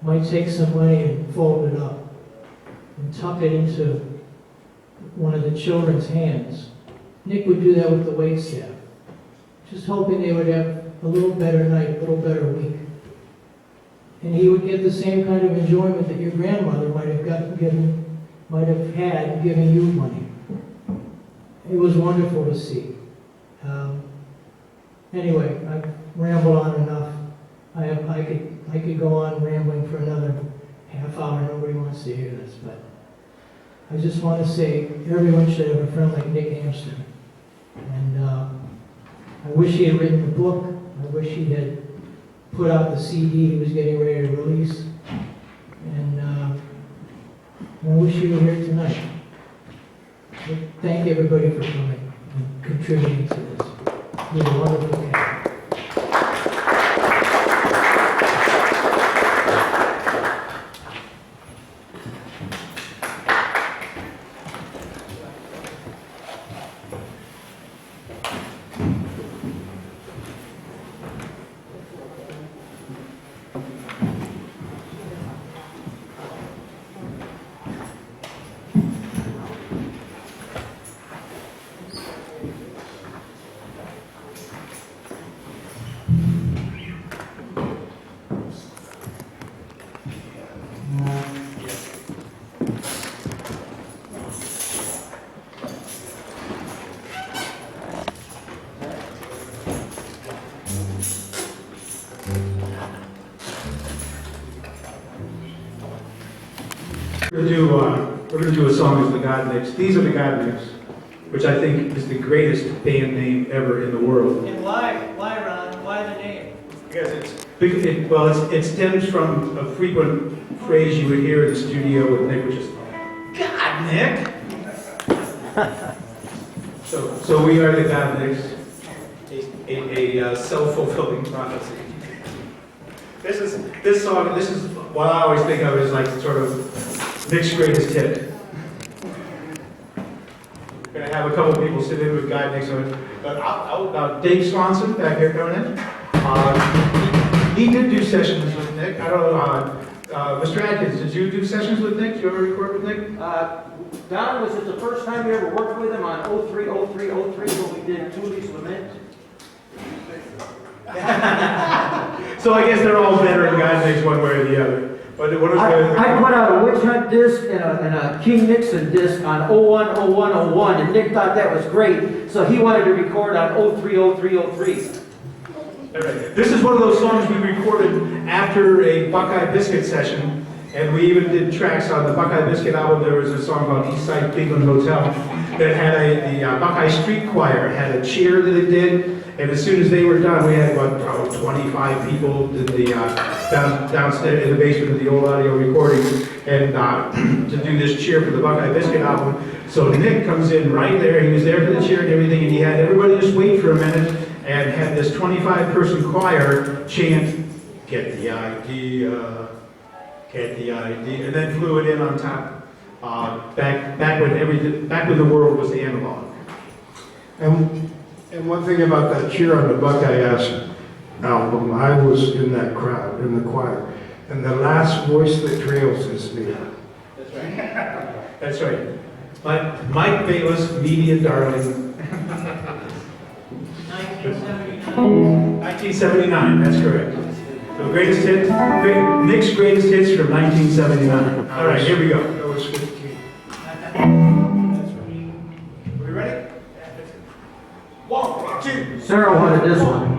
might take some money and fold it up and tuck it into one of the children's hands, Nick would do that with the wait staff, just hoping they would have a little better night, a little better week. And he would get the same kind of enjoyment that your grandmother might have had giving you money. It was wonderful to see. Anyway, I've rambled on enough. I I could go on rambling for another half hour. Nobody wants to hear this, but I just want to say everyone should have a friend like Nick Amster. And I wish he had written the book. I wish he had put out the CD he was getting ready to release. And I wish you were here tonight. But thank everybody for coming and contributing to this. It was a wonderful day. We're going to do a song as the Godnicks. These are the Godnicks, which I think is the greatest band name ever in the world. And why, Ron? Why the name? Because it stems from a frequent phrase you would hear in the studio with Nick, which is, God, Nick! so we are the Godnicks, a self-fulfilling prophecy. This song is what I always think of as like sort of Nick's greatest hit. We're going to have a couple people sit in with Godnicks on it. But Dave Swanson back here coming in. He did do sessions with Nick. I don't know, Mr. Atkins, did you do sessions with Nick? Did you ever record with Nick? Don, was it the first time you ever worked with him on 03, 03, 03 when we did Julie's Lament? So I guess they're all veteran Godnicks one way or the other. But what is I put out a Witch Hunt disc and a King Nixon disc on 01, 01, 01, and Nick thought that was great, so he wanted to record on 03, 03, 03. This is one of those songs we recorded after a Buckeye Biscuit session, and we even did tracks on the Buckeye Biscuit album. There was a song called Eastside Cleveland Hotel that had the Buckeye Street Choir had a cheer that it did, and as soon as they were done, we had about 25 people in the downstairs in the basement of the old audio recording, and to do this cheer for the Buckeye Biscuit album. So Nick comes in right there. He was there for the cheer and everything, and he had everybody just wait for a minute and had this 25-person choir chant, "Get the idea, get the idea," and then flew it in on top. Back when the world was analog. And one thing about that cheer on the Buckeye Ass album, I was in that crowd, in the choir, and the last voice that trails is me. That's right. That's right. But Mike Bayless, media darling. 1979, that's correct. The greatest hit, Nick's greatest hits from 1979. All right, here we go. That was 15. Are we ready? 1, 2. Sarah wanted this one.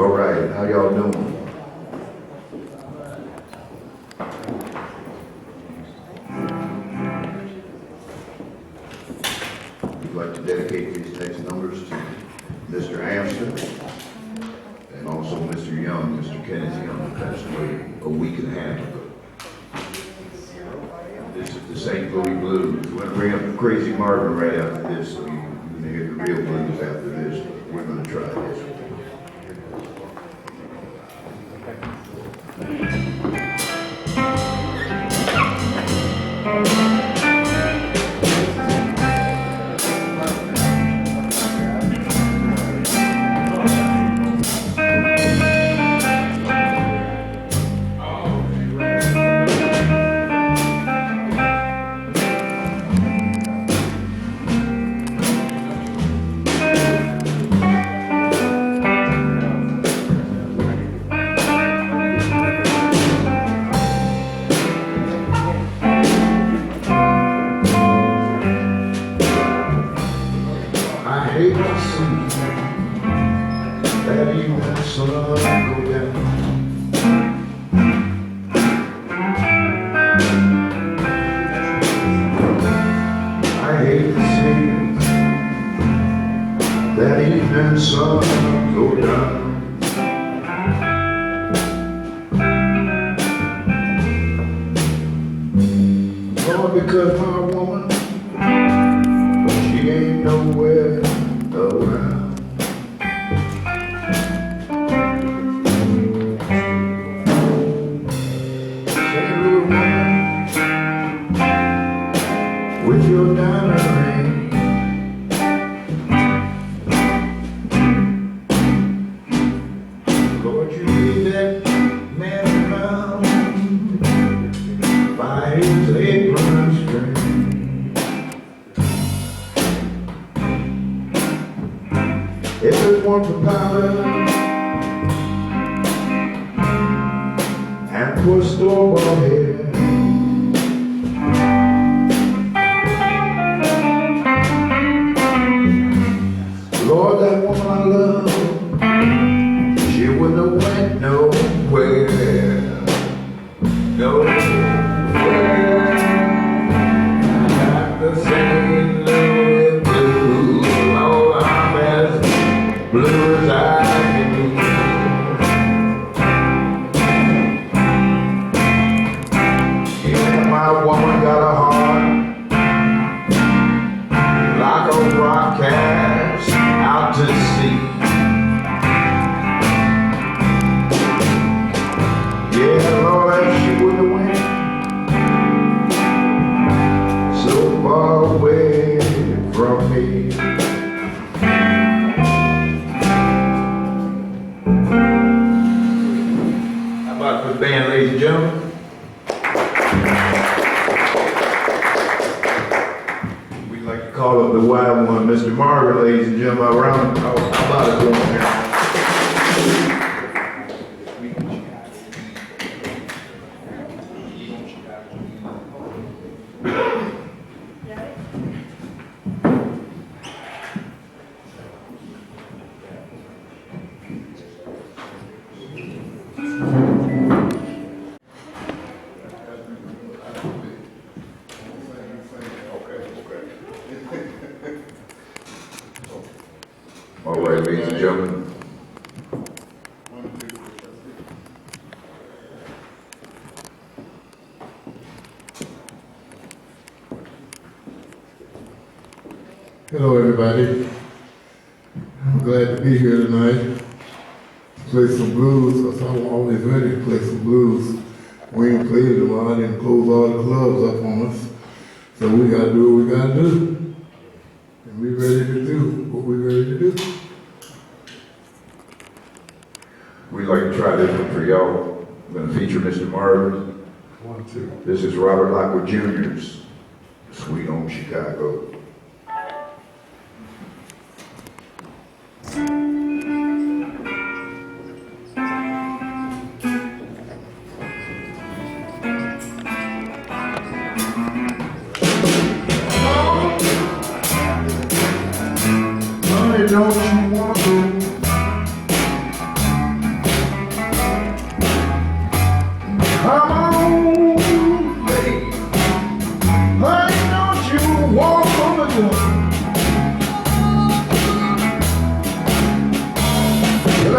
All right, how y'all doing? We'd like to dedicate these next numbers to Mr. Amster and also Mr. Young, Mr. Kenneth Young, who passed away a week and a half ago. This is the St. Louis Blues. We're going to bring up the Crazy Marvin right after this, so you're going to hear the real blues after this. We're going to try this. I hate to see that evening sun go down. I hate to see that evening sun go down. Lord, because my woman, she ain't nowhere around. St. Louis woman, with your diamond ring, Lord, you lead that man around by his apron string. If there's one for powder and for store-bought hair, Lord, that woman I love, she wouldn't have went nowhere, nowhere. Like the St. Louis Blues, oh, I'm as blue as I can be. Yeah, my woman got a heart like a rock cast out to sea. Yeah, Lord, that she wouldn't have went so far away from me. How about for the band, ladies and gentlemen? We'd like to call up the wild one, Mr. Marvin, ladies and gentlemen. Around, how about it going now? All right, ladies and gentlemen. Hello, everybody. I'm glad to be here tonight to play some blues, because I'm always ready to play some blues. We ain't played it in a while, and close all the clubs up on us. So we gotta do what we gotta do. And we ready to do what we ready to do. We'd like to try this one for y'all. I'm going to feature Mr. Marvin. 1, 2. This is Robert Lockwood Jr.'s Sweet Home Chicago. Honey, don't you want to Well,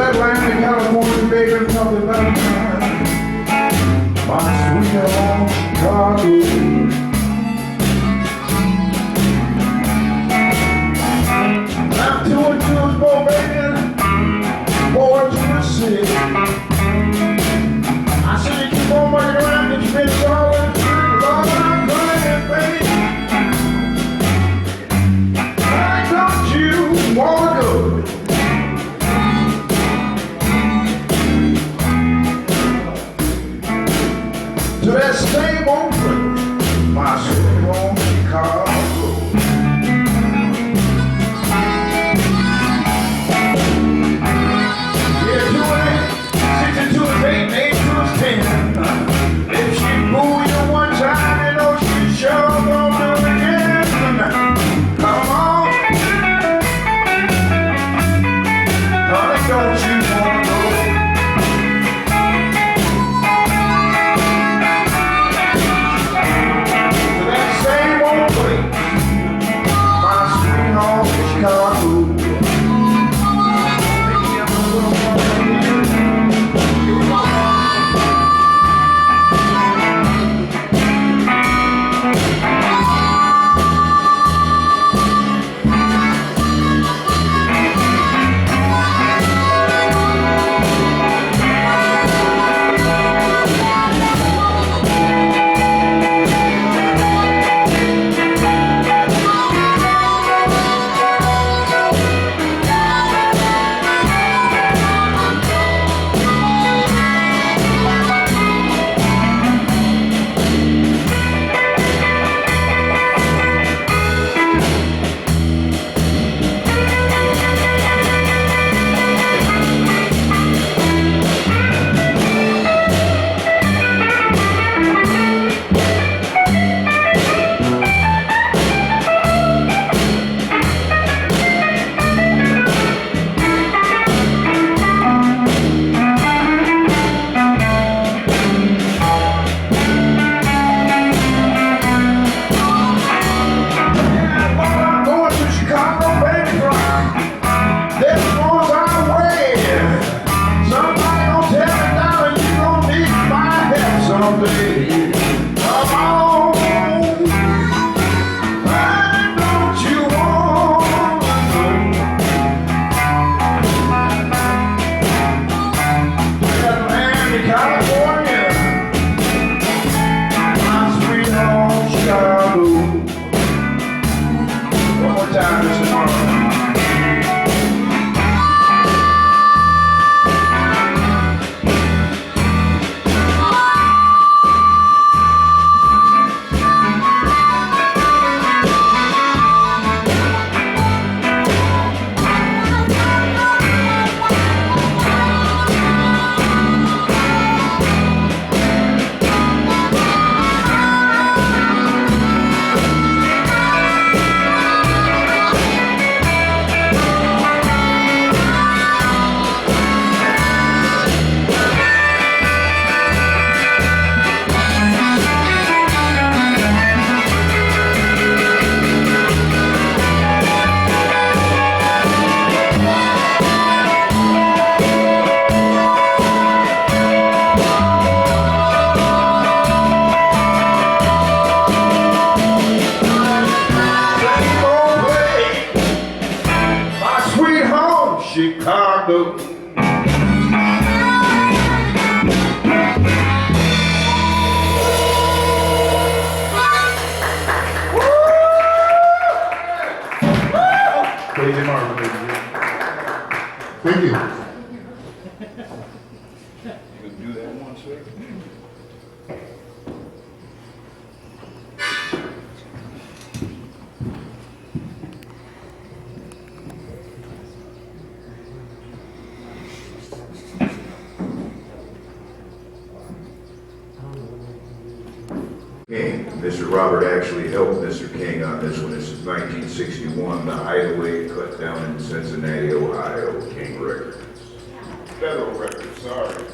Atlanta, California, baby, I'm talking about my sweet home Chicago. I'm 2 and 2 is more, baby, born to the city. I said you keep on working around, get your bitch all in the street, Lord, I'm crying, baby. Why don't you wanna go to that same old place, my sweet home Chicago? Yeah, 2 and 8, 8 is 10. If she fool you one time, you know she sure gonna do it again. Come on, honey, don't you wanna go? To that same old place, my sweet home Chicago. Chicago. Crazy Marvin, baby. Thank you. You can do that one, sir. King. Mr. Robert actually helped Mr. King on this one. This is 1961, the hideaway cut down in Cincinnati, Ohio, King Records. Federal record, sorry.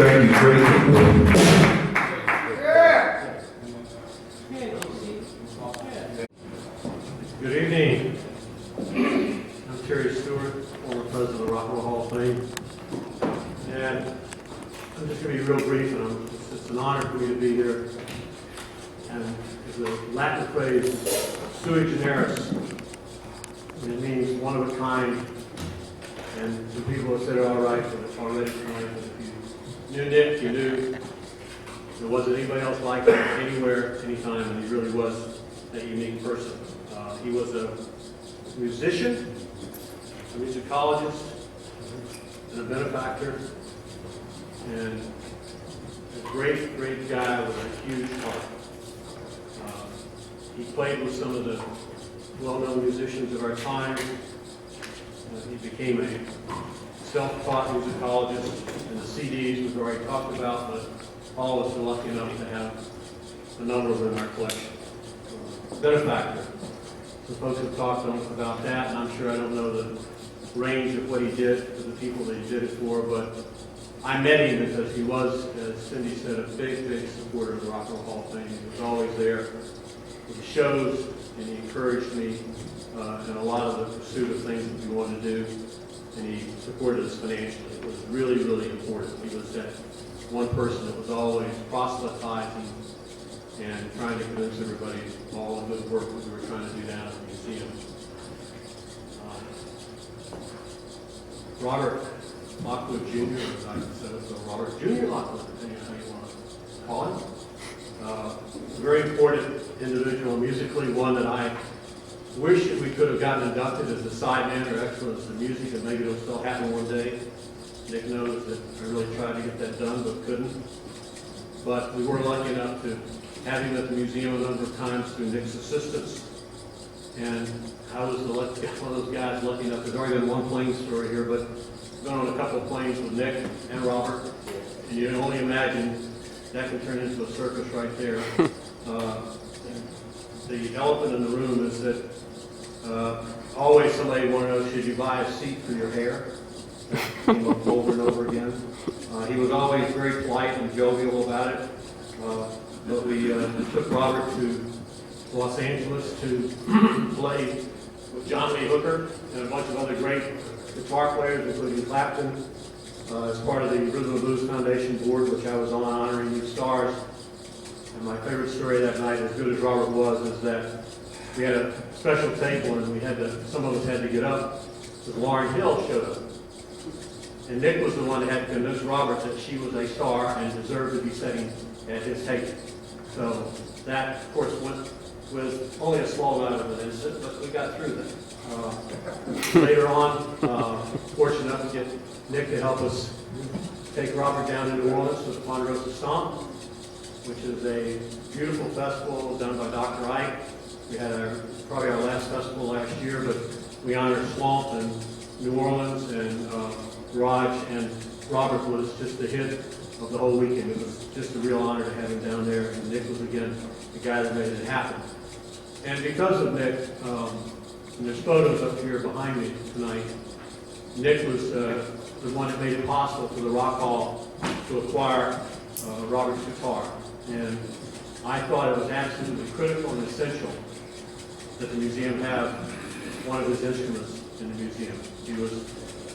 Thank you, great people. Good evening. I'm Terry Stewart, former president of the Rock and Roll Hall of Fame. And I'm just going to be real brief, and it's an honor for me to be here. And it's a Latin phrase, sui generis. And it means one of a kind. And some people have said it all right, but it's already tonight. But if you knew Nick, you knew there wasn't anybody else like him anywhere, anytime, and he really was that unique person. He was a musician, a musicologist, and a benefactor, and a great, great guy with a huge heart. He played with some of the well-known musicians of our time. He became a self-taught musicologist, and the CDs we've already talked about, but all of us are lucky enough to have a number of them in our collection. Benefactor. Some folks have talked about that, and I'm sure I don't know the range of what he did for the people that he did it for, but I met him because he was, as Cindy said, a big, big supporter of the Rock and Roll Hall of Fame. He was always there for the shows, and he encouraged me in a lot of the pursuit of things that we wanted to do, and he supported us financially. It was really, really important. He was that one person that was always proselytizing and trying to convince everybody all the good work that we were trying to do down at the museum. Robert Lockwood Jr., as I said, so Robert Jr. Lockwood, depending on how you want to call him. A very important individual musically, one that I wish that we could have gotten inducted as a sideman or excellence in music, and maybe it'll still happen one day. Nick knows that I really tried to get that done, but couldn't. But we were lucky enough to have him at the museum a number of times through Nick's assistance. And I was one of those guys lucky enough. There's already been one plane story here, but I've been on a couple of planes with Nick and Robert. And you can only imagine that can turn into a circus right there. The elephant in the room is that always somebody wanted to know, should you buy a seat for your hair? That came up over and over again. He was always very polite and jovial about it. But we took Robert to Los Angeles to play with John Lee Hooker and a bunch of other great guitar players, including Clapton, as part of the Rhythm and Blues Foundation board, which I was on, honoring new stars. And my favorite story that night, as good as Robert was, is that we had a special table and we had to, some of us had to get up because Lauryn Hill showed up. And Nick was the one that had to convince Robert that she was a star and deserved to be sitting at his table. So that, of course, went with only a small amount of an incident, but we got through that. Later on, fortunate enough to get Nick to help us take Robert down to New Orleans to the Ponderosa Stomp, which is a beautiful festival done by Dr. Ike. We had probably our last festival last year, but we honored Swamp and New Orleans and Raj, and Robert was just the hit of the whole weekend. It was just a real honor to have him down there, and Nick was, again, the guy that made it happen. And because of Nick, and there's photos up here behind me tonight, Nick was the one that made it possible for the Rock Hall to acquire Robert's guitar. And I thought it was absolutely critical and essential that the museum have one of his instruments in the museum. He was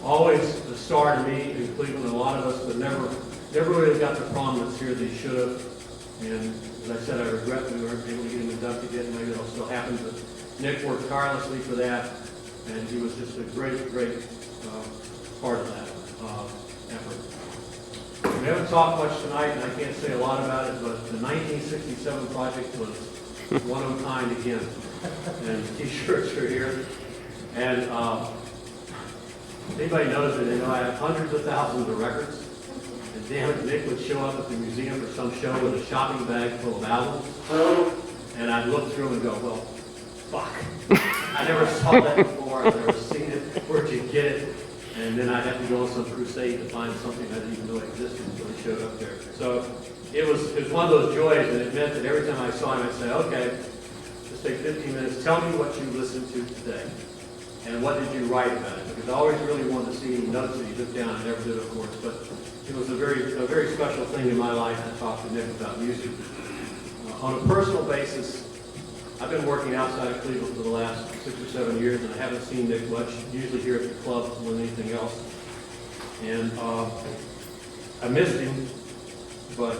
always a star to me in Cleveland, and a lot of us, but never really got the prominence here that he should have. And as I said, I regret we weren't able to get him inducted yet, and maybe it'll still happen, but Nick worked tirelessly for that, and he was just a great, great part of that effort. We haven't talked much tonight, and I can't say a lot about it, but the 1967 project was one of a kind again. And the t-shirts are here. And anybody knows it, they know I have hundreds of thousands of records. And damn it, Nick would show up at the museum for some show with a shopping bag full of albums. And I'd look through them and go, well, fuck. I never saw that before. I've never seen it. Where'd you get it? And then I'd have to go on some crusade to find something I didn't even know existed until he showed up there. So it was one of those joys, and it meant that every time I saw him, I'd say, okay, just take 15 minutes. Tell me what you listened to today. and what did you write about it? Because I always really wanted to see notes that you took down. I never did, of course, but it was a very special thing in my life to talk to Nick about music. On a personal basis, I've been working outside of Cleveland for the last 6 or 7 years, and I haven't seen Nick much, usually here at the club more than anything else. And I missed him, but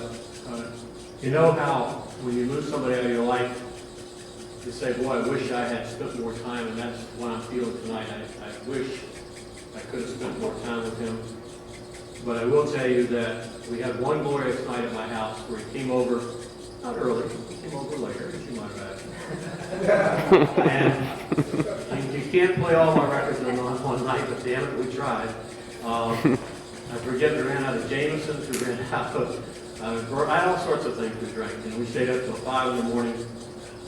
you know how when you lose somebody out of your life, you say, boy, I wish I had spent more time, and that's what I'm feeling tonight. I wish I could have spent more time with him. But I will tell you that we had one glorious night at my house where he came over, not early, he came over later, as you might imagine. And you can't play all my records in one night, but damn it, we tried. I forget, we ran out of Jameson's, we ran out of, I had all sorts of things we drank, and we stayed up till 5 in the morning,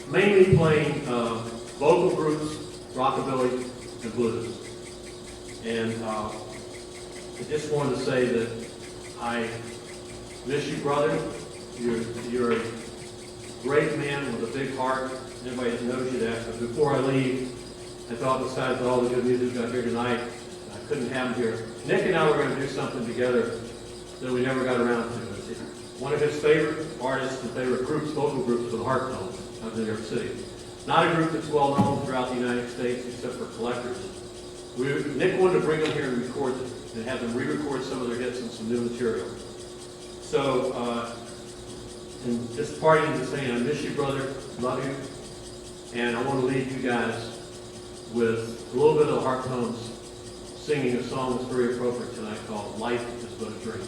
mainly playing vocal groups, rockabilly, and blues. And I just wanted to say that I miss you, brother. You're a great man with a big heart. Anybody that knows you that. But before I leave, I thought besides all the good music we got here tonight, I couldn't have him here. Nick and I were going to do something together that we never got around to. One of his favorite artists and favorite groups, vocal groups, was the Heart Tones out of New York City. Not a group that's well known throughout the United States except for collectors. Nick wanted to bring them here and record them and have them re-record some of their hits and some new material. So, and just parting to saying, I miss you, brother, love you, and I want to leave you guys with a little bit of the Heart Tones singing a song that's very appropriate tonight called Life is But a Dream.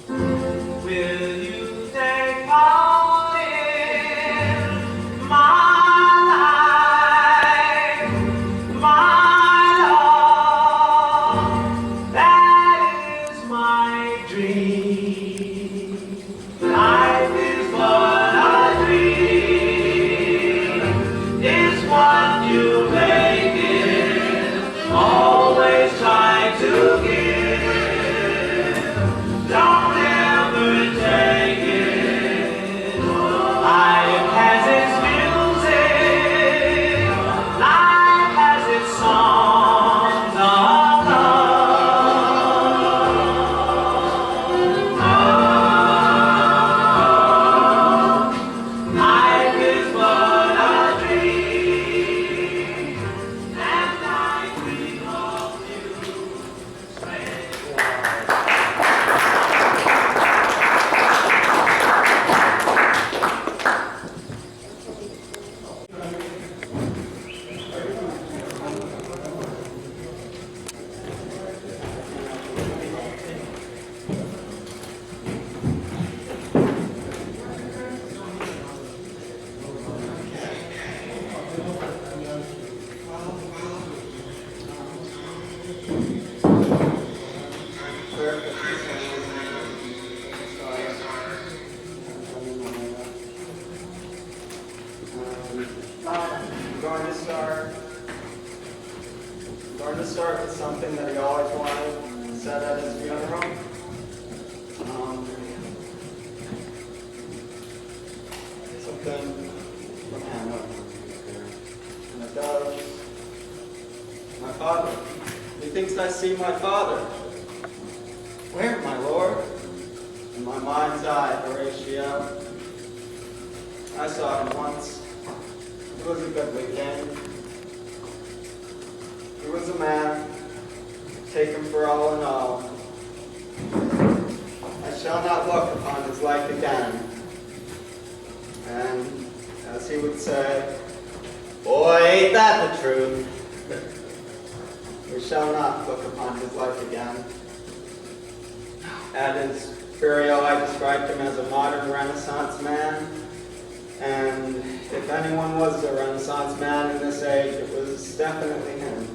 Will you take part in my life, my love? That is my dream. Life is but a dream. It's what you make it. Always try to give. Don't ever take it. Life has its music. Life has its songs of love. Life is but a dream, and life belongs to you. I'm going to start with something that he always wanted, said at his funeral. Something from Hannah. And it goes, my father. He thinks I see my father. Where, my lord? In my mind's eye, Horatio. I saw him once. It was a good weekend. He was a man, taken for all in all. I shall not look upon his like again. And as he would say, boy, ain't that the truth. We shall not look upon his like again. At his burial, I described him as a modern Renaissance man. And if anyone was a Renaissance man in this age, it was definitely him.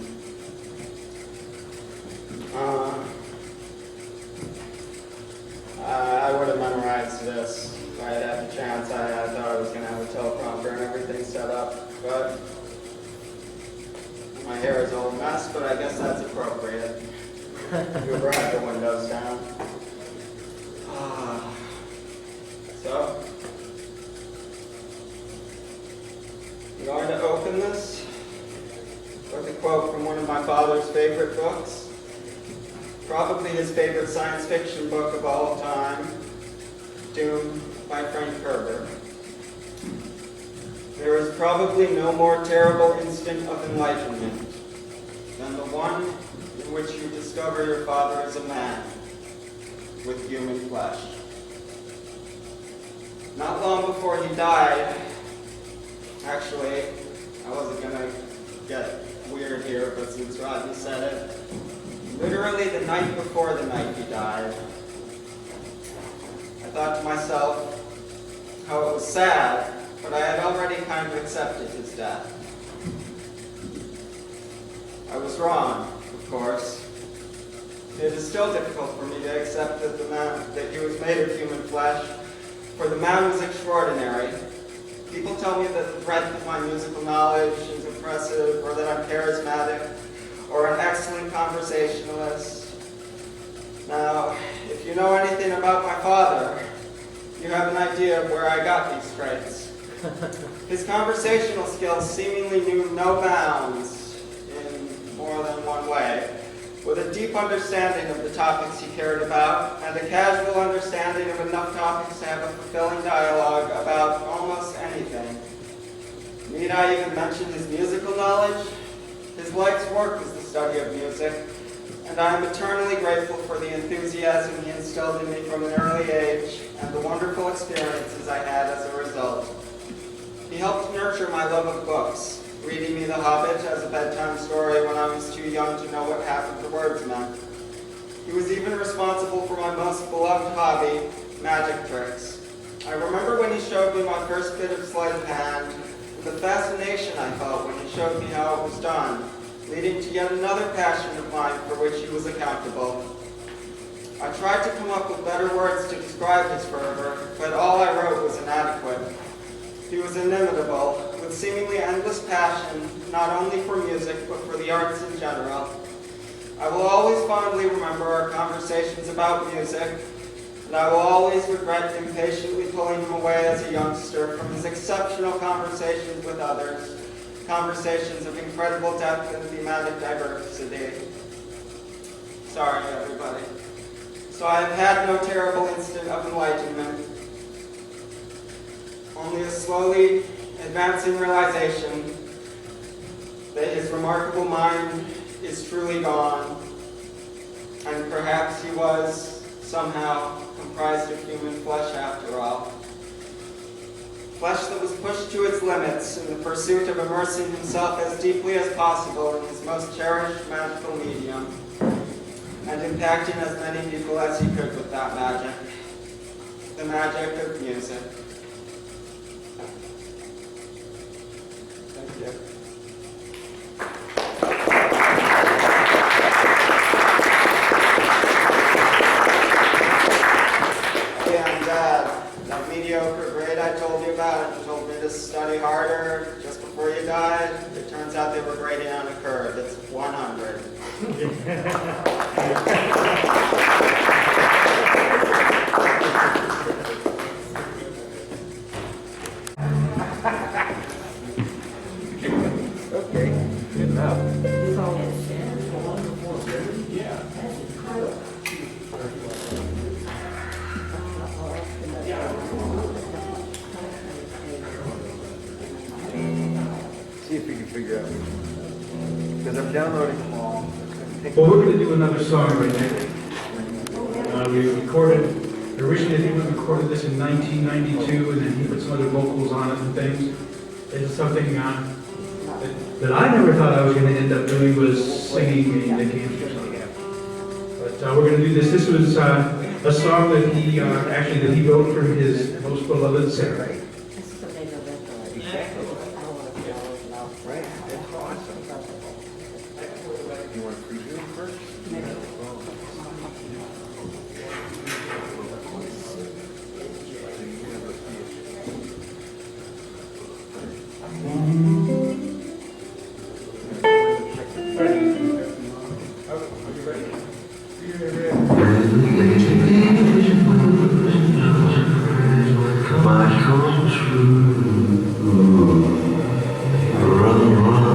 I would have memorized this if I had had the chance. I thought I was going to have a teleprompter and everything set up, but my hair is all a mess, but I guess that's appropriate. You ever had the windows down? So, I'm going to open this with a quote from one of my father's favorite books, probably his favorite science fiction book of all time, Dune by Frank Herbert. There is probably no more terrible instant of enlightenment than the one in which you discover your father is a man with human flesh. Not long before he died, actually, I wasn't going to get weird here, but since Rodney said it, literally the night before the night he died, I thought to myself how it was sad, but I had already kind of accepted his death. I was wrong, of course. It is still difficult for me to accept that that he was made of human flesh, for the man was extraordinary. People tell me that the breadth of my musical knowledge is impressive, or that I'm charismatic, or an excellent conversationalist. Now, if you know anything about my father, you have an idea of where I got these traits. His conversational skills seemingly knew no bounds in more than one way, with a deep understanding of the topics he cared about, and a casual understanding of enough topics to have a fulfilling dialogue about almost anything. Need I even mention his musical knowledge? His life's work was the study of music, and I am eternally grateful for the enthusiasm he instilled in me from an early age, and the wonderful experiences I had as a result. He helped nurture my love of books, reading me The Hobbit as a bedtime story when I was too young to know what half of the words meant. He was even responsible for my most beloved hobby, magic tricks. I remember when he showed me my first bit of sleight of hand, and the fascination I felt when he showed me how it was done, leading to yet another passion of mine for which he was accountable. I tried to come up with better words to describe his fervor, but all I wrote was inadequate. He was inimitable, with seemingly endless passion, not only for music, but for the arts in general. I will always fondly remember our conversations about music, and I will always regret impatiently pulling him away as a youngster from his exceptional conversations with others, conversations of incredible depth and thematic diversity. Sorry, everybody. So I have had no terrible instant of enlightenment, only a slowly advancing realization that his remarkable mind is truly gone, and perhaps he was somehow comprised of human flesh after all. Flesh that was pushed to its limits in the pursuit of immersing himself as deeply as possible in his most cherished magical medium, and impacting as many people as he could with that magic, the magic of music. Thank you. And that mediocre grade I told you about, and told me to study harder just before you died, it turns out they were grading on a curve. It's 100. Okay, good enough. See if we can figure out, because I'm downloading them all. Well, we're going to do another song right now. We recorded, originally I think we recorded this in 1992, and then he put some other vocals on it and things. It's something that I never thought I was going to end up doing, was singing a Nick Amster song. But we're going to do this. This was a song that he wrote for his most beloved Sarah. Right, that's awesome. You want to preview it first? Run, run,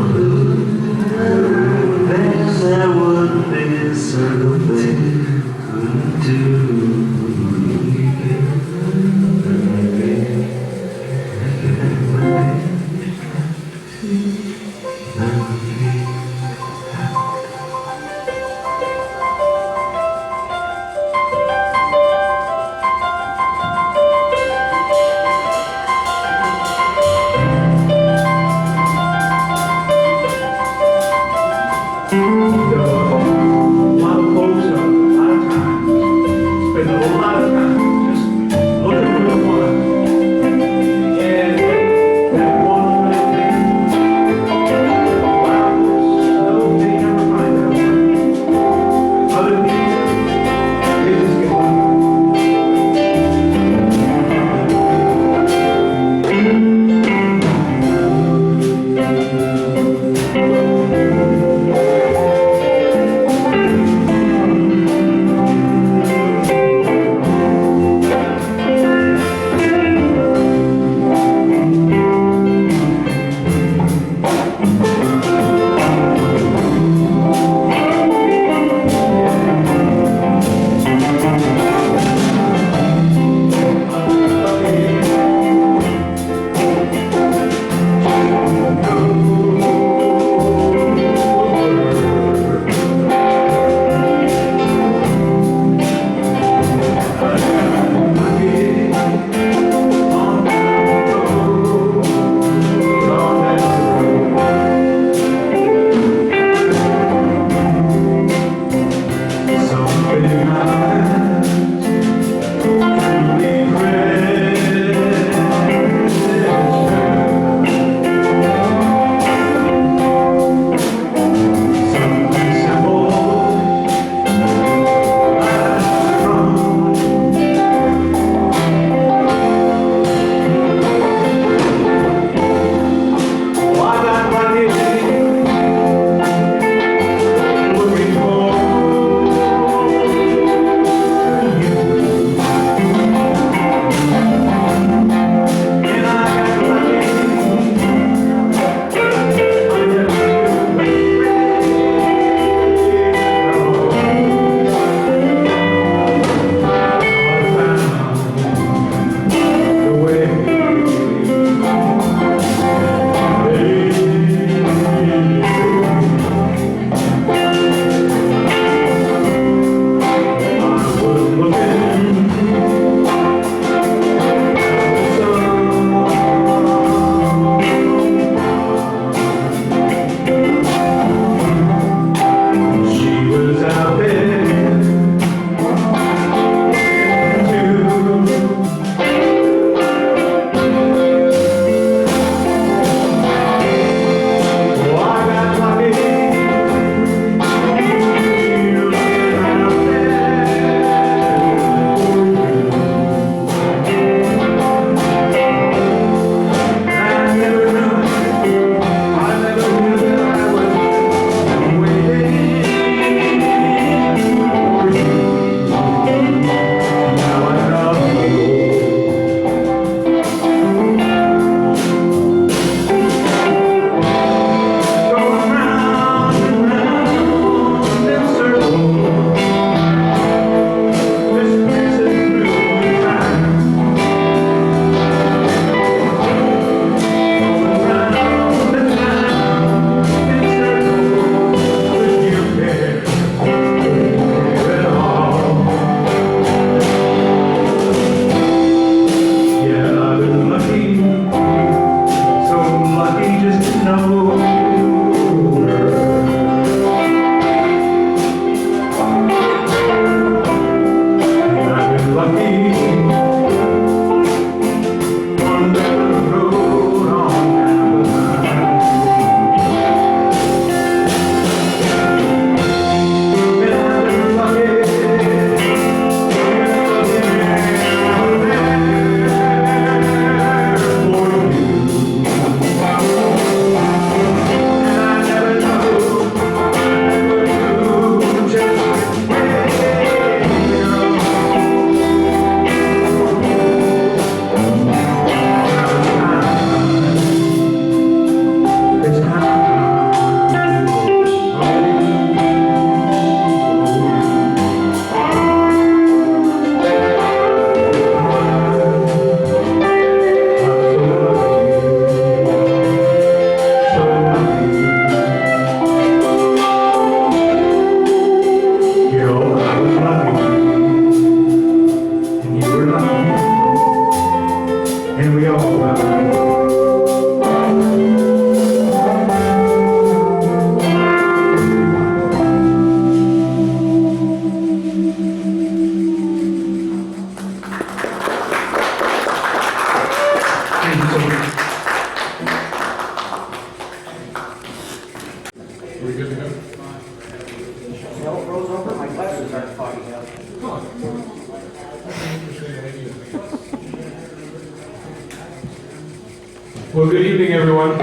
Well, good evening, everyone.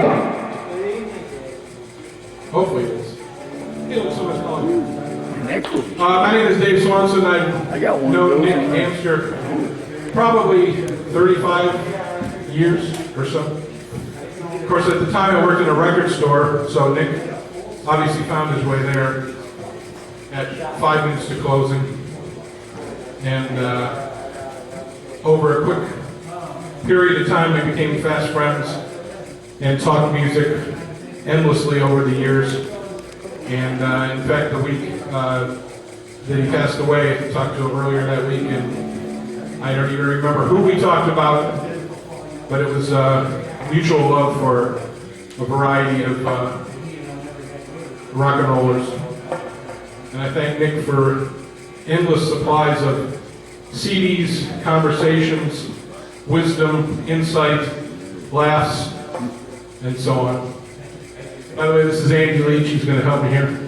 Hopefully it is. Hey, look, someone's calling you. My name is Dave Swanson. I've known Nick Amster probably 35 years or so. Of course, at the time I worked in a record store, so Nick obviously found his way there at 5 minutes to closing. And over a quick period of time, we became fast friends and talked music endlessly over the years. And in fact, the week that he passed away, I talked to him earlier that week, and I don't even remember who we talked about, but it was mutual love for a variety of rock and rollers. And I thank Nick for endless supplies of CDs, conversations, wisdom, insight, laughs, and so on. By the way, this is Andy Leach. He's going to help me here.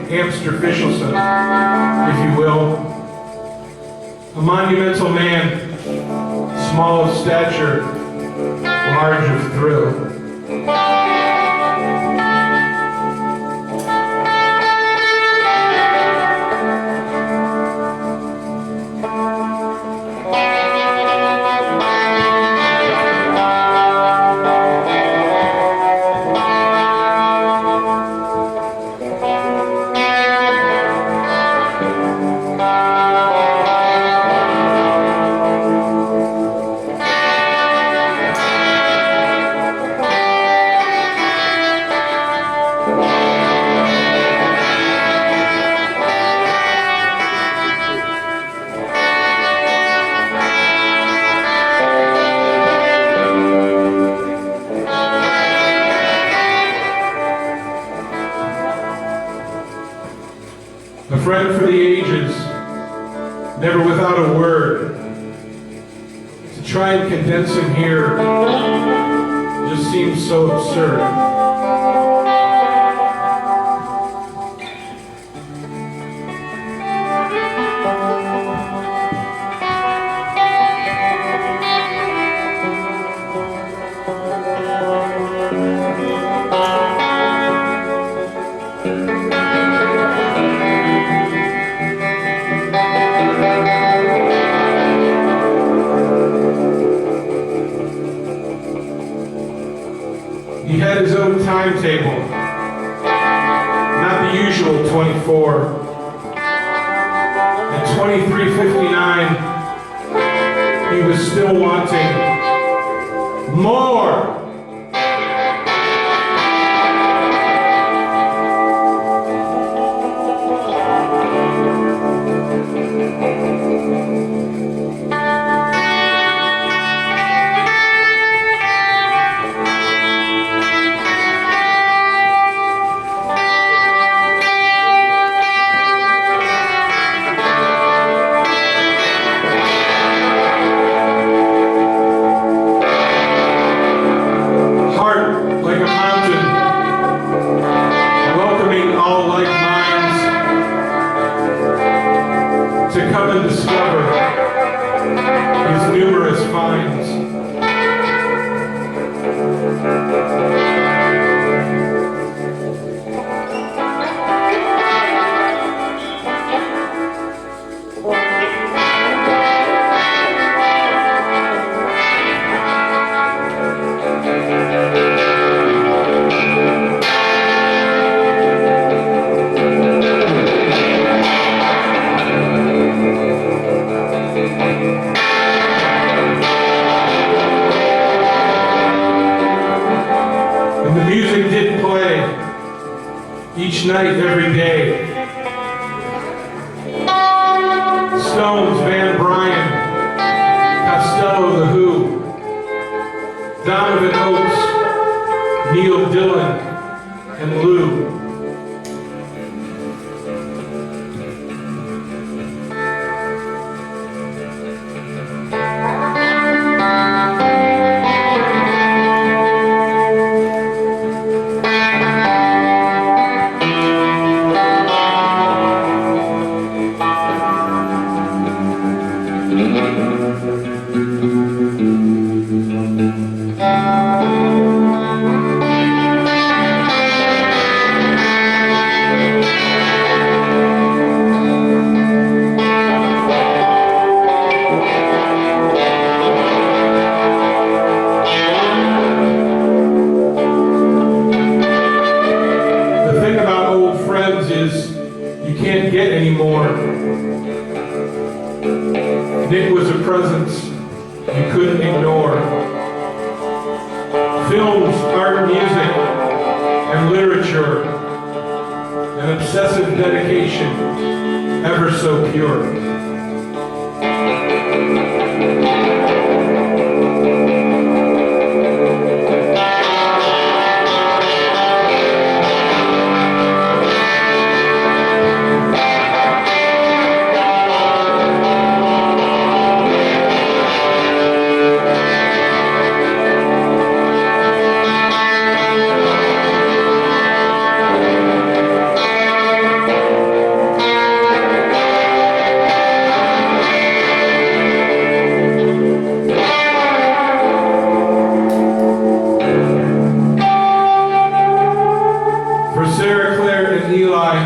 Amster Fishelson, if you will. A monumental man, small of stature, large of thrill. A friend for the ages, never without a word. To try and condense him here just seems so absurd. He had his own timetable, not the usual 24. At 23:59, he was still wanting more. To come and discover his numerous finds. the music did play each night, every day. Stones, Van Bryan, Costello, The Who, Donovan Oates, Neil Dillon, and Lou. The thing about old friends is you can't get any more. Nick was a presence you couldn't ignore. Films, art, music, and literature, an obsessive dedication, ever so pure. For Sarah, Claire, and Eli,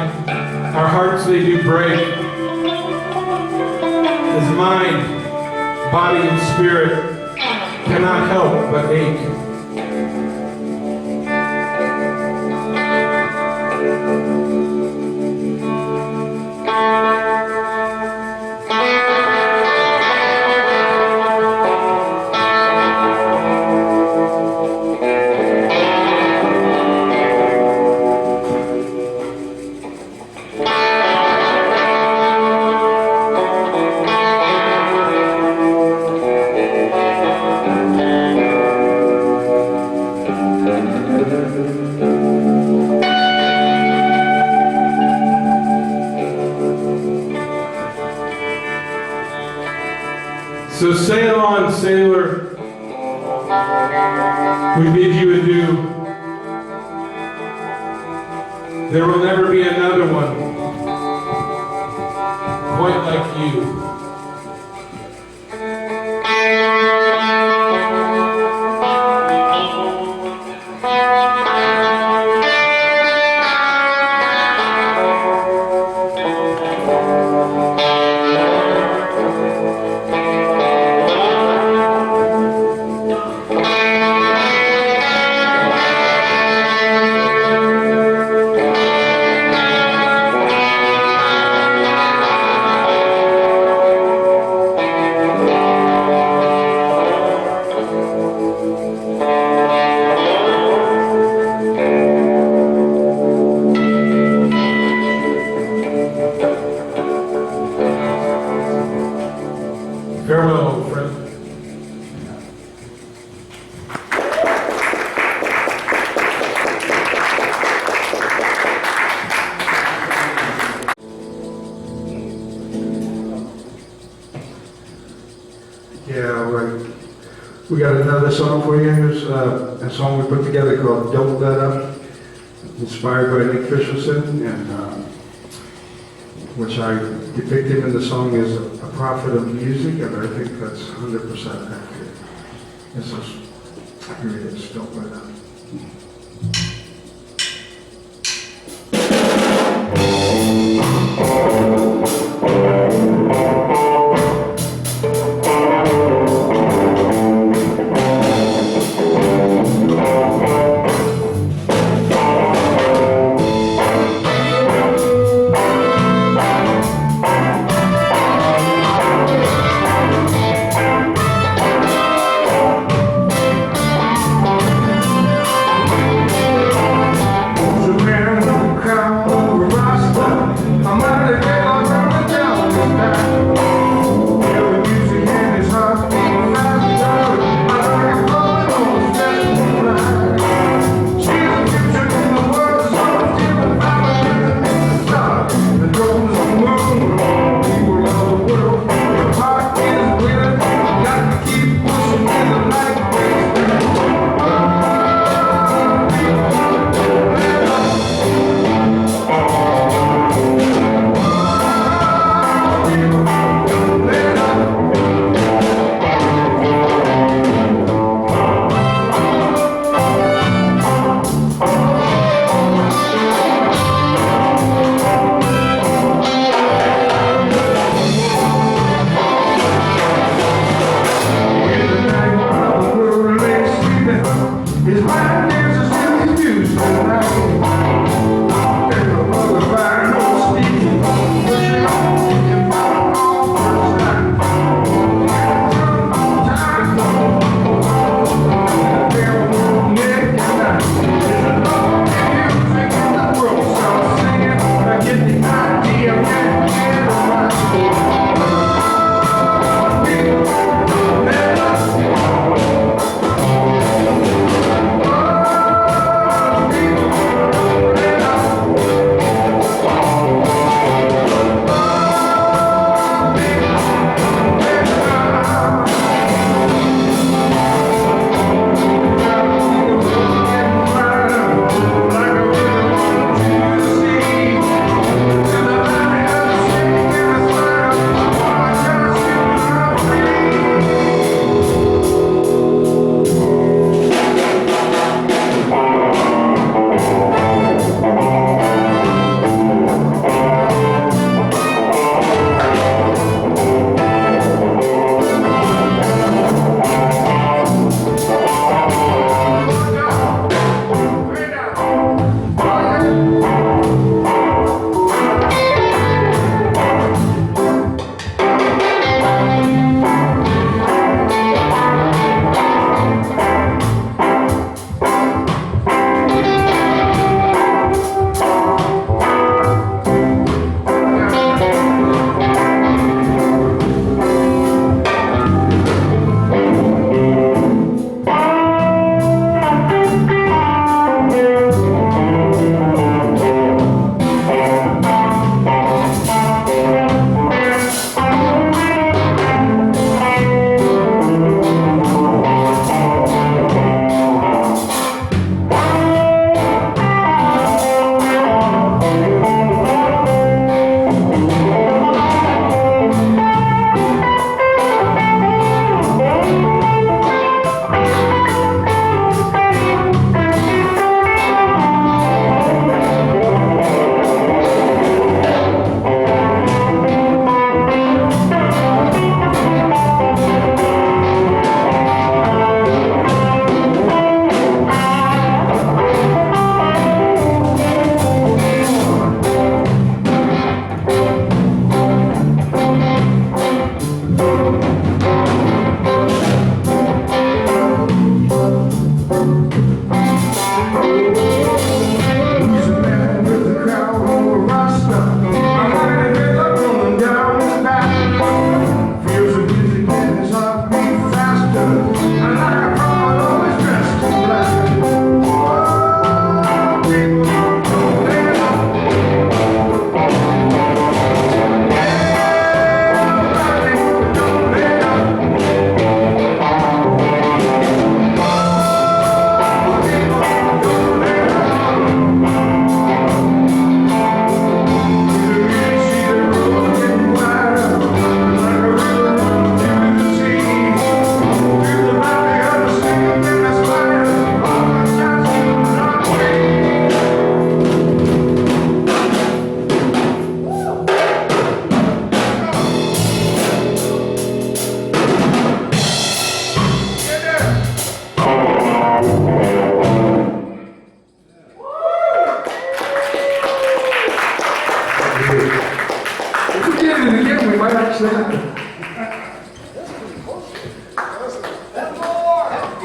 our hearts they do break, as mind, body, and spirit cannot help but ache. So sail on, sailor, we bid you adieu. There will never be another one quite like you. Farewell, old friend. Yeah, we got another song for you. Here's a song we put together called Don't Let Up, inspired by Nick Fishelson, and which I depict him in the song as a prophet of music, and I think that's 100% accurate. This is, here it is, Don't Let Up.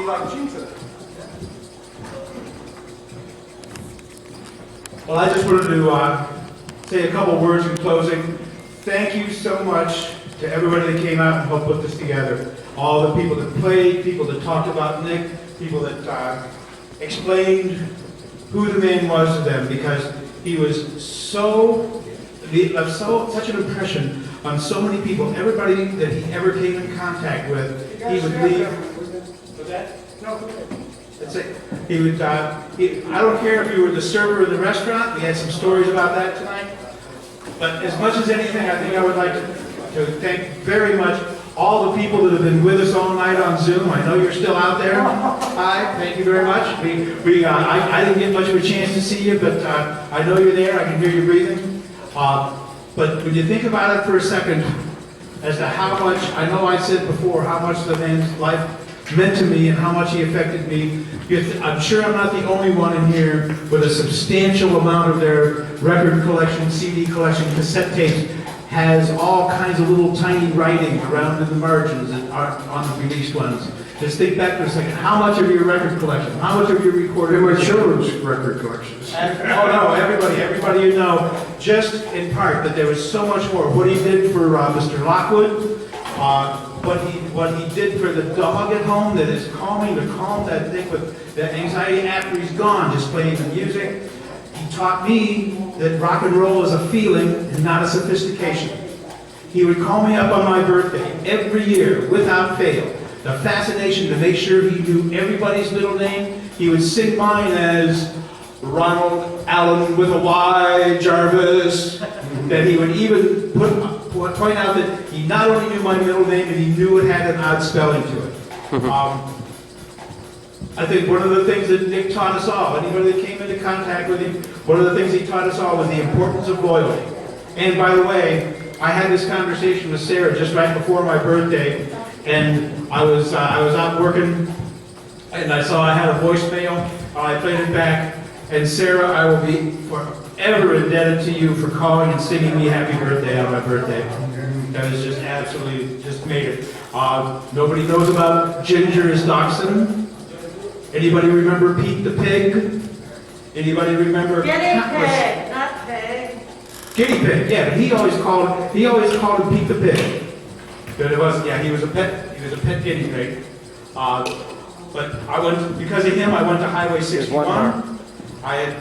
like Jesus. Well, I just wanted to say a couple words in closing. Thank you so much to everybody that came out and helped put this together. All the people that played, people that talked about Nick, people that explained who the man was to them, because he was such an impression on so many people. Everybody that he ever came in contact with, he would leave. Was that? No. That's it. He would. I don't care if you were the server in the restaurant. We had some stories about that tonight. But as much as anything, I think I would like to thank very much all the people that have been with us all night on Zoom. I know you're still out there. Hi, thank you very much. I didn't get much of a chance to see you, but I know you're there. I can hear you breathing. But when you think about it for a second, as to how much, I know I said before, how much the man's life meant to me and how much he affected me. I'm sure I'm not the only one in here with a substantial amount of their record collection, CD collection, cassette tapes, has all kinds of little tiny writing around in the margins that aren't on the released ones. Just think back for a second. How much of your record collection? How much of your recorded? They were children's record collections. Oh no, everybody you know, just in part, but there was so much more. What he did for Mr. Lockwood, what he did for the dog at home that is calming, to calm that thing with the anxiety after he's gone, just playing the music. He taught me that rock and roll is a feeling and not a sophistication. He would call me up on my birthday every year without fail. The fascination to make sure he knew everybody's middle name. He would sing mine as Ronald Allen with a Y, Jarvis. That he would even point out that he not only knew my middle name, but he knew it had an odd spelling to it. I think one of the things that Nick taught us all, anybody that came into contact with him, one of the things he taught us all was the importance of loyalty. And by the way, I had this conversation with Sarah just right before my birthday, and I was out working, and I saw I had a voicemail. I played it back, and Sarah, I will be forever indebted to you for calling and singing me happy birthday on my birthday. That was just absolutely, just made it. Nobody knows about Ginger's Dachshund. Anybody remember Pete the Pig? Anybody remember? Guinea pig, not pig. Guinea pig, yeah, but he always called him Pete the Pig. But it was, yeah, he was a pet guinea pig. But because of him, I went to Highway 61. I had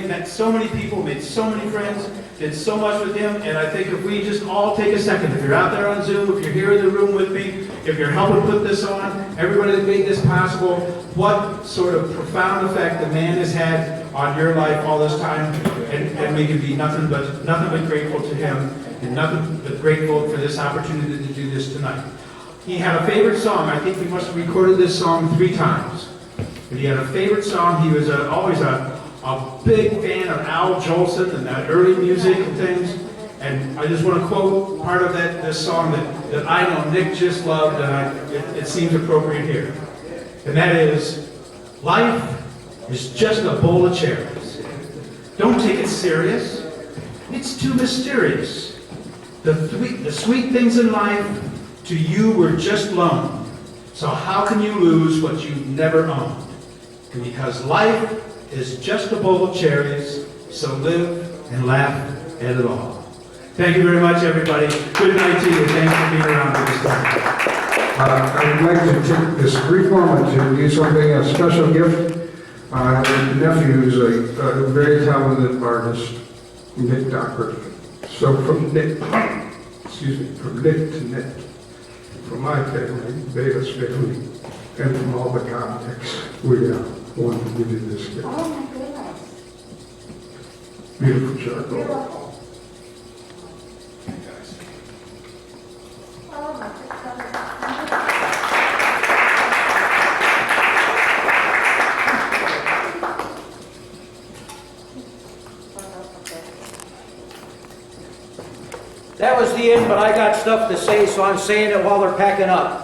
met so many people, made so many friends, did so much with him, and I think if we just all take a second, if you're out there on Zoom, if you're here in the room with me, if you're helping put this on, everybody that made this possible, what sort of profound effect the man has had on your life all this time, and we can be nothing but grateful to him, and nothing but grateful for this opportunity to do this tonight. He had a favorite song. I think we must have recorded this song 3 times. But he had a favorite song. He was always a big fan of Al Jolson and that early music and things. And I just want to quote part of this song that I know Nick just loved, and it seems appropriate here. And that is, life is just a bowl of cherries. Don't take it serious. It's too mysterious. The sweet things in life to you were just loaned. So how can you lose what you never owned? Because life is just a bowl of cherries, so live and laugh at it all. Thank you very much, everybody. Good night to you. Thanks for being around for this time. I would like to take this brief moment to do something, a special gift. I have a nephew who's a very talented artist, Nick Doherty. So from Nick to Nick, from my family, Davis family, and from all the contacts, we want to give you this gift. Oh my goodness. Beautiful charcoal. Beautiful. Oh my goodness. That was the end, but I got stuff to say, so I'm saying it while they're packing up.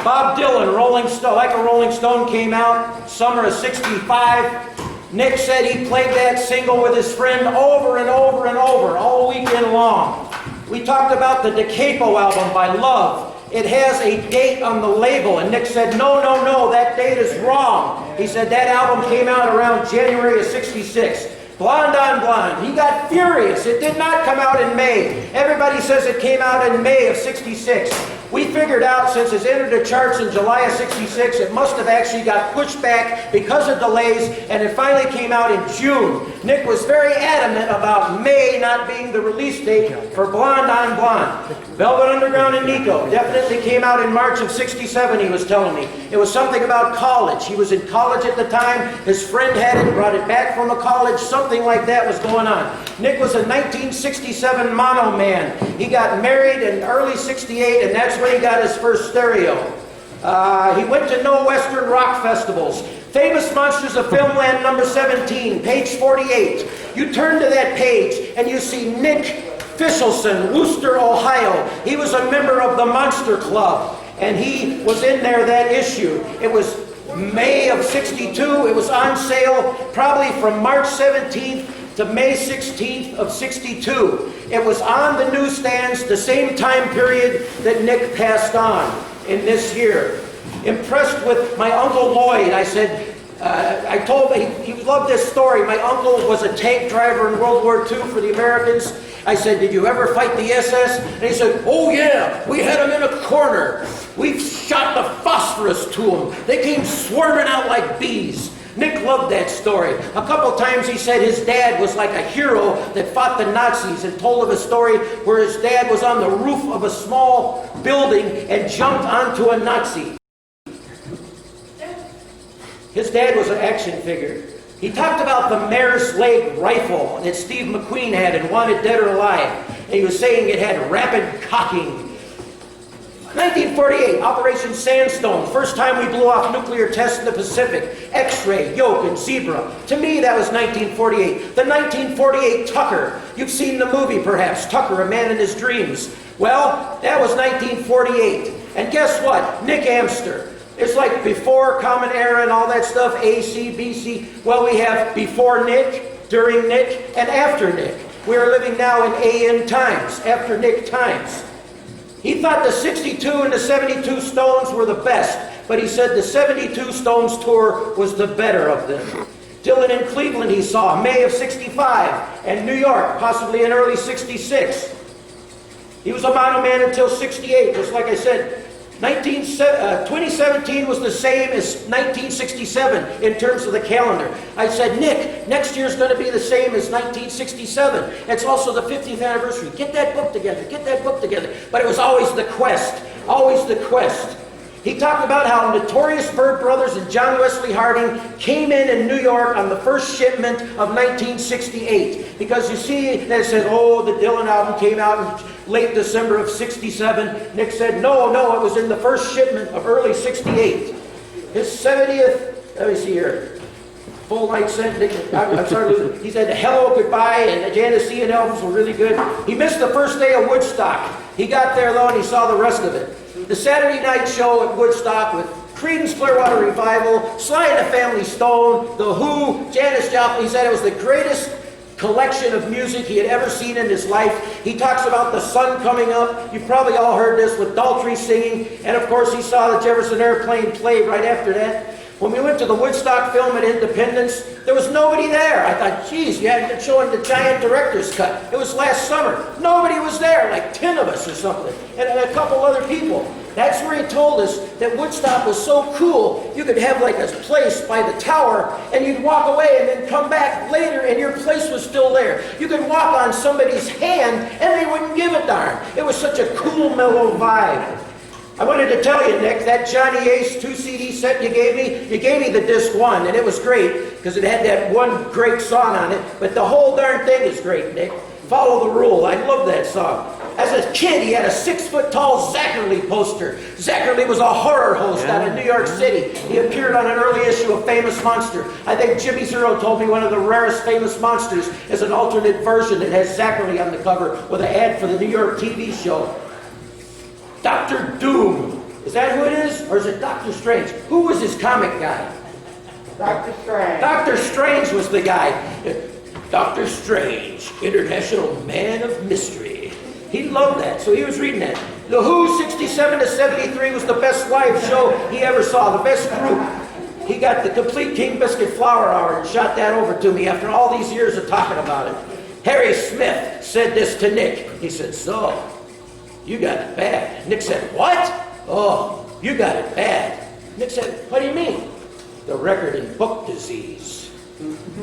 Bob Dylan, Rolling Stone, Like a Rolling Stone came out, summer of '65. Nick said he played that single with his friend over and over and over, all weekend long. We talked about the Da Capo album by Love, it has a date on the label. And Nick said, no, no, no, that date is wrong. He said that album came out around January of '66. Blonde on Blonde. He got furious. It did not come out in May. Everybody says it came out in May of '66. We figured out, since it entered the charts in July of '66, it must have actually got pushed back because of delays, and it finally came out in June. Nick was very adamant about May not being the release date for Blonde on Blonde. Velvet Underground and Nico definitely came out in March of '67, he was telling me. It was something about college. He was in college at the time. His friend had it, brought it back from a college. Something like that was going on. Nick was a 1967 mono man. He got married in early '68, and that's when he got his first stereo. He went to no Western rock festivals. Famous Monsters of Filmland number 17, page 48. You turn to that page and you see Nick Fishelson, Wooster, Ohio. He was a member of the Monster Club, and he was in there that issue. It was May of '62. It was on sale probably from March 17th to May 16th of '62. It was on the newsstands the same time period that Nick passed on in this year. Impressed with my Uncle Lloyd, I said, I told him, he loved this story. My uncle was a tank driver in World War II for the Americans. I said, did you ever fight the SS? And he said, oh yeah, we had them in a corner. We shot the phosphorus to them. They came swarming out like bees. Nick loved that story. A couple times he said his dad was like a hero that fought the Nazis, and told of a story where his dad was on the roof of a small building and jumped onto a Nazi. His dad was an action figure. He talked about the Mare's Leg rifle that Steve McQueen had and Wanted Dead or Alive. And he was saying it had rapid cocking. 1948, Operation Sandstone. First time we blew off nuclear tests in the Pacific. X-ray, Yoke, and Zebra. To me, that was 1948. The 1948 Tucker. You've seen the movie, perhaps. Tucker, A Man in His Dreams. Well, that was 1948. And guess what? Nick Amster. It's like before Common Era and all that stuff, AC, BC. Well, we have before Nick, during Nick, and after Nick. We are living now in AN times, after Nick times. He thought the 62 and the 72 Stones were the best, but he said the 72 Stones tour was the better of them. Dylan in Cleveland he saw, May of '65, and New York, possibly in early '66. He was a mono man until '68, just like I said. 2017 was the same as 1967 in terms of the calendar. I said, Nick, next year's going to be the same as 1967. It's also the 50th anniversary. Get that book together, get that book together. But it was always the quest, always the quest. He talked about how Notorious Bird Brothers and John Wesley Harding came in New York on the first shipment of 1968. Because you see, they said, oh, the Dylan album came out in late December of '67. Nick said, no, no, it was in the first shipment of early '68. His 70th, let me see here, full night sentence. I'm sorry, losing. He said, hello, goodbye, and the Janissean albums were really good. He missed the first day of Woodstock. He got there, though, and he saw the rest of it. The Saturday night show at Woodstock with Creedence Clearwater Revival, Sly and the Family Stone, The Who, Janis Joplin. He said it was the greatest collection of music he had ever seen in his life. He talks about the sun coming up. You've probably all heard this with Daltrey singing. And of course he saw the Jefferson Airplane play right after that. When we went to the Woodstock film at Independence, there was nobody there. I thought, geez, you hadn't been showing the giant director's cut. It was last summer. Nobody was there, like 10 of us or something, and a couple other people. That's where he told us that Woodstock was so cool, you could have like a place by the tower, and you'd walk away and then come back later, and your place was still there. You could walk on somebody's hand, and they wouldn't give a darn. It was such a cool, mellow vibe. I wanted to tell you, Nick, that Johnny Ace 2 CD set you gave me the disc 1, and it was great, because it had that one great song on it, but the whole darn thing is great, Nick. Follow the Rule. I love that song. As a kid, he had a 6-foot-tall Zachary poster. Zachary was a horror host out of New York City. He appeared on an early issue of Famous Monster. I think Jimmy Zero told me one of the rarest Famous Monsters is an alternate version that has Zachary on the cover with an ad for the New York TV show. Dr. Doom. Is that who it is? Or is it Dr. Strange? Who was his comic guy? Dr. Strange. Dr. Strange was the guy. Dr. Strange, International Man of Mystery. He loved that, so he was reading that. The Who, 67 to 73, was the best live show he ever saw, the best group. He got the complete King Biscuit Flower Hour and shot that over to me after all these years of talking about it. Harry Smith said this to Nick. He said, so, you got it bad. Nick said, what? Oh, you got it bad. Nick said, what do you mean? The record in book disease.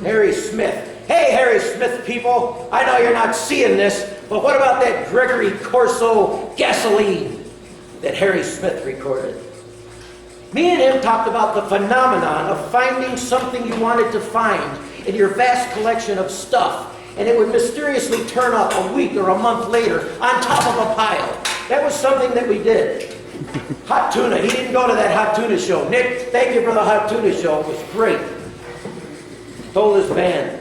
Harry Smith. Hey, Harry Smith people, I know you're not seeing this, but what about that Gregory Corso Gasoline that Harry Smith recorded? Me and him talked about the phenomenon of finding something you wanted to find in your vast collection of stuff, and it would mysteriously turn up a week or a month later on top of a pile. That was something that we did. Hot tuna. He didn't go to that hot tuna show. Nick, thank you for the hot tuna show. It was great. Told his band,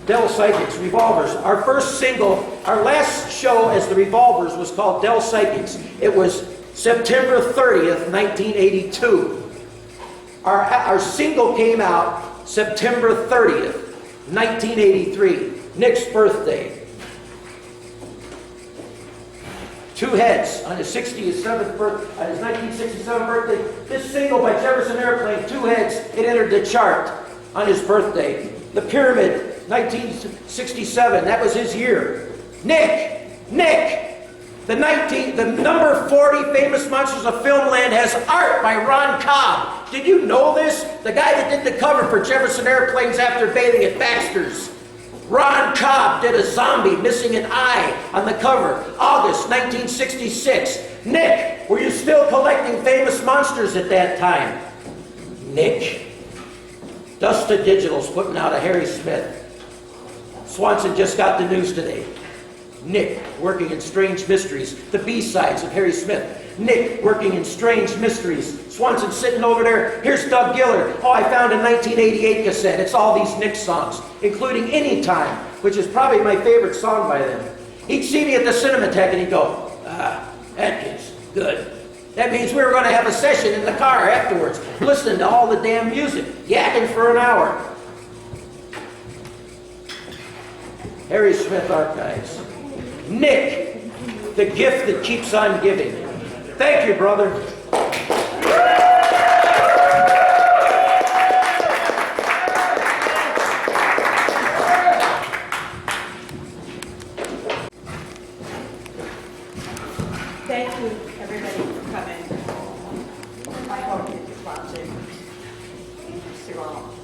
Del Psychics, Revolvers. Our first single, our last show as the Revolvers was called Del Psychics. It was September 30th, 1982. Our single came out September 30th, 1983. Nick's birthday. Two heads on his 67th birthday, on his 1967 birthday. This single by Jefferson Airplane, Two Heads, it entered the chart on his birthday. The Pyramid, 1967, that was his year. Nick, the number 40 Famous Monsters of Filmland has art by Ron Cobb. Did you know this? The guy that did the cover for Jefferson Airplanes After Bathing at Baxter's. Ron Cobb did a zombie missing an eye on the cover, August 1966. Nick, were you still collecting Famous Monsters at that time? Nick, Dusta Digital's putting out a Harry Smith. Swanson just got the news today. Nick working in Strange Mysteries, the B-sides of Harry Smith. Nick working in Strange Mysteries. Swanson sitting over there. Here's Doug Gillard. Oh, I found a 1988 cassette. It's all these Nick songs, including Anytime, which is probably my favorite song by them. He'd see me at the Cinematheque and he'd go, Atkins, good. That means we were going to have a session in the car afterwards, listening to all the damn music, yakking for an hour. Harry Smith Archives. Nick, the gift that keeps on giving. Thank you, brother. Thank you, everybody, for coming. I hope you watch it. See you all.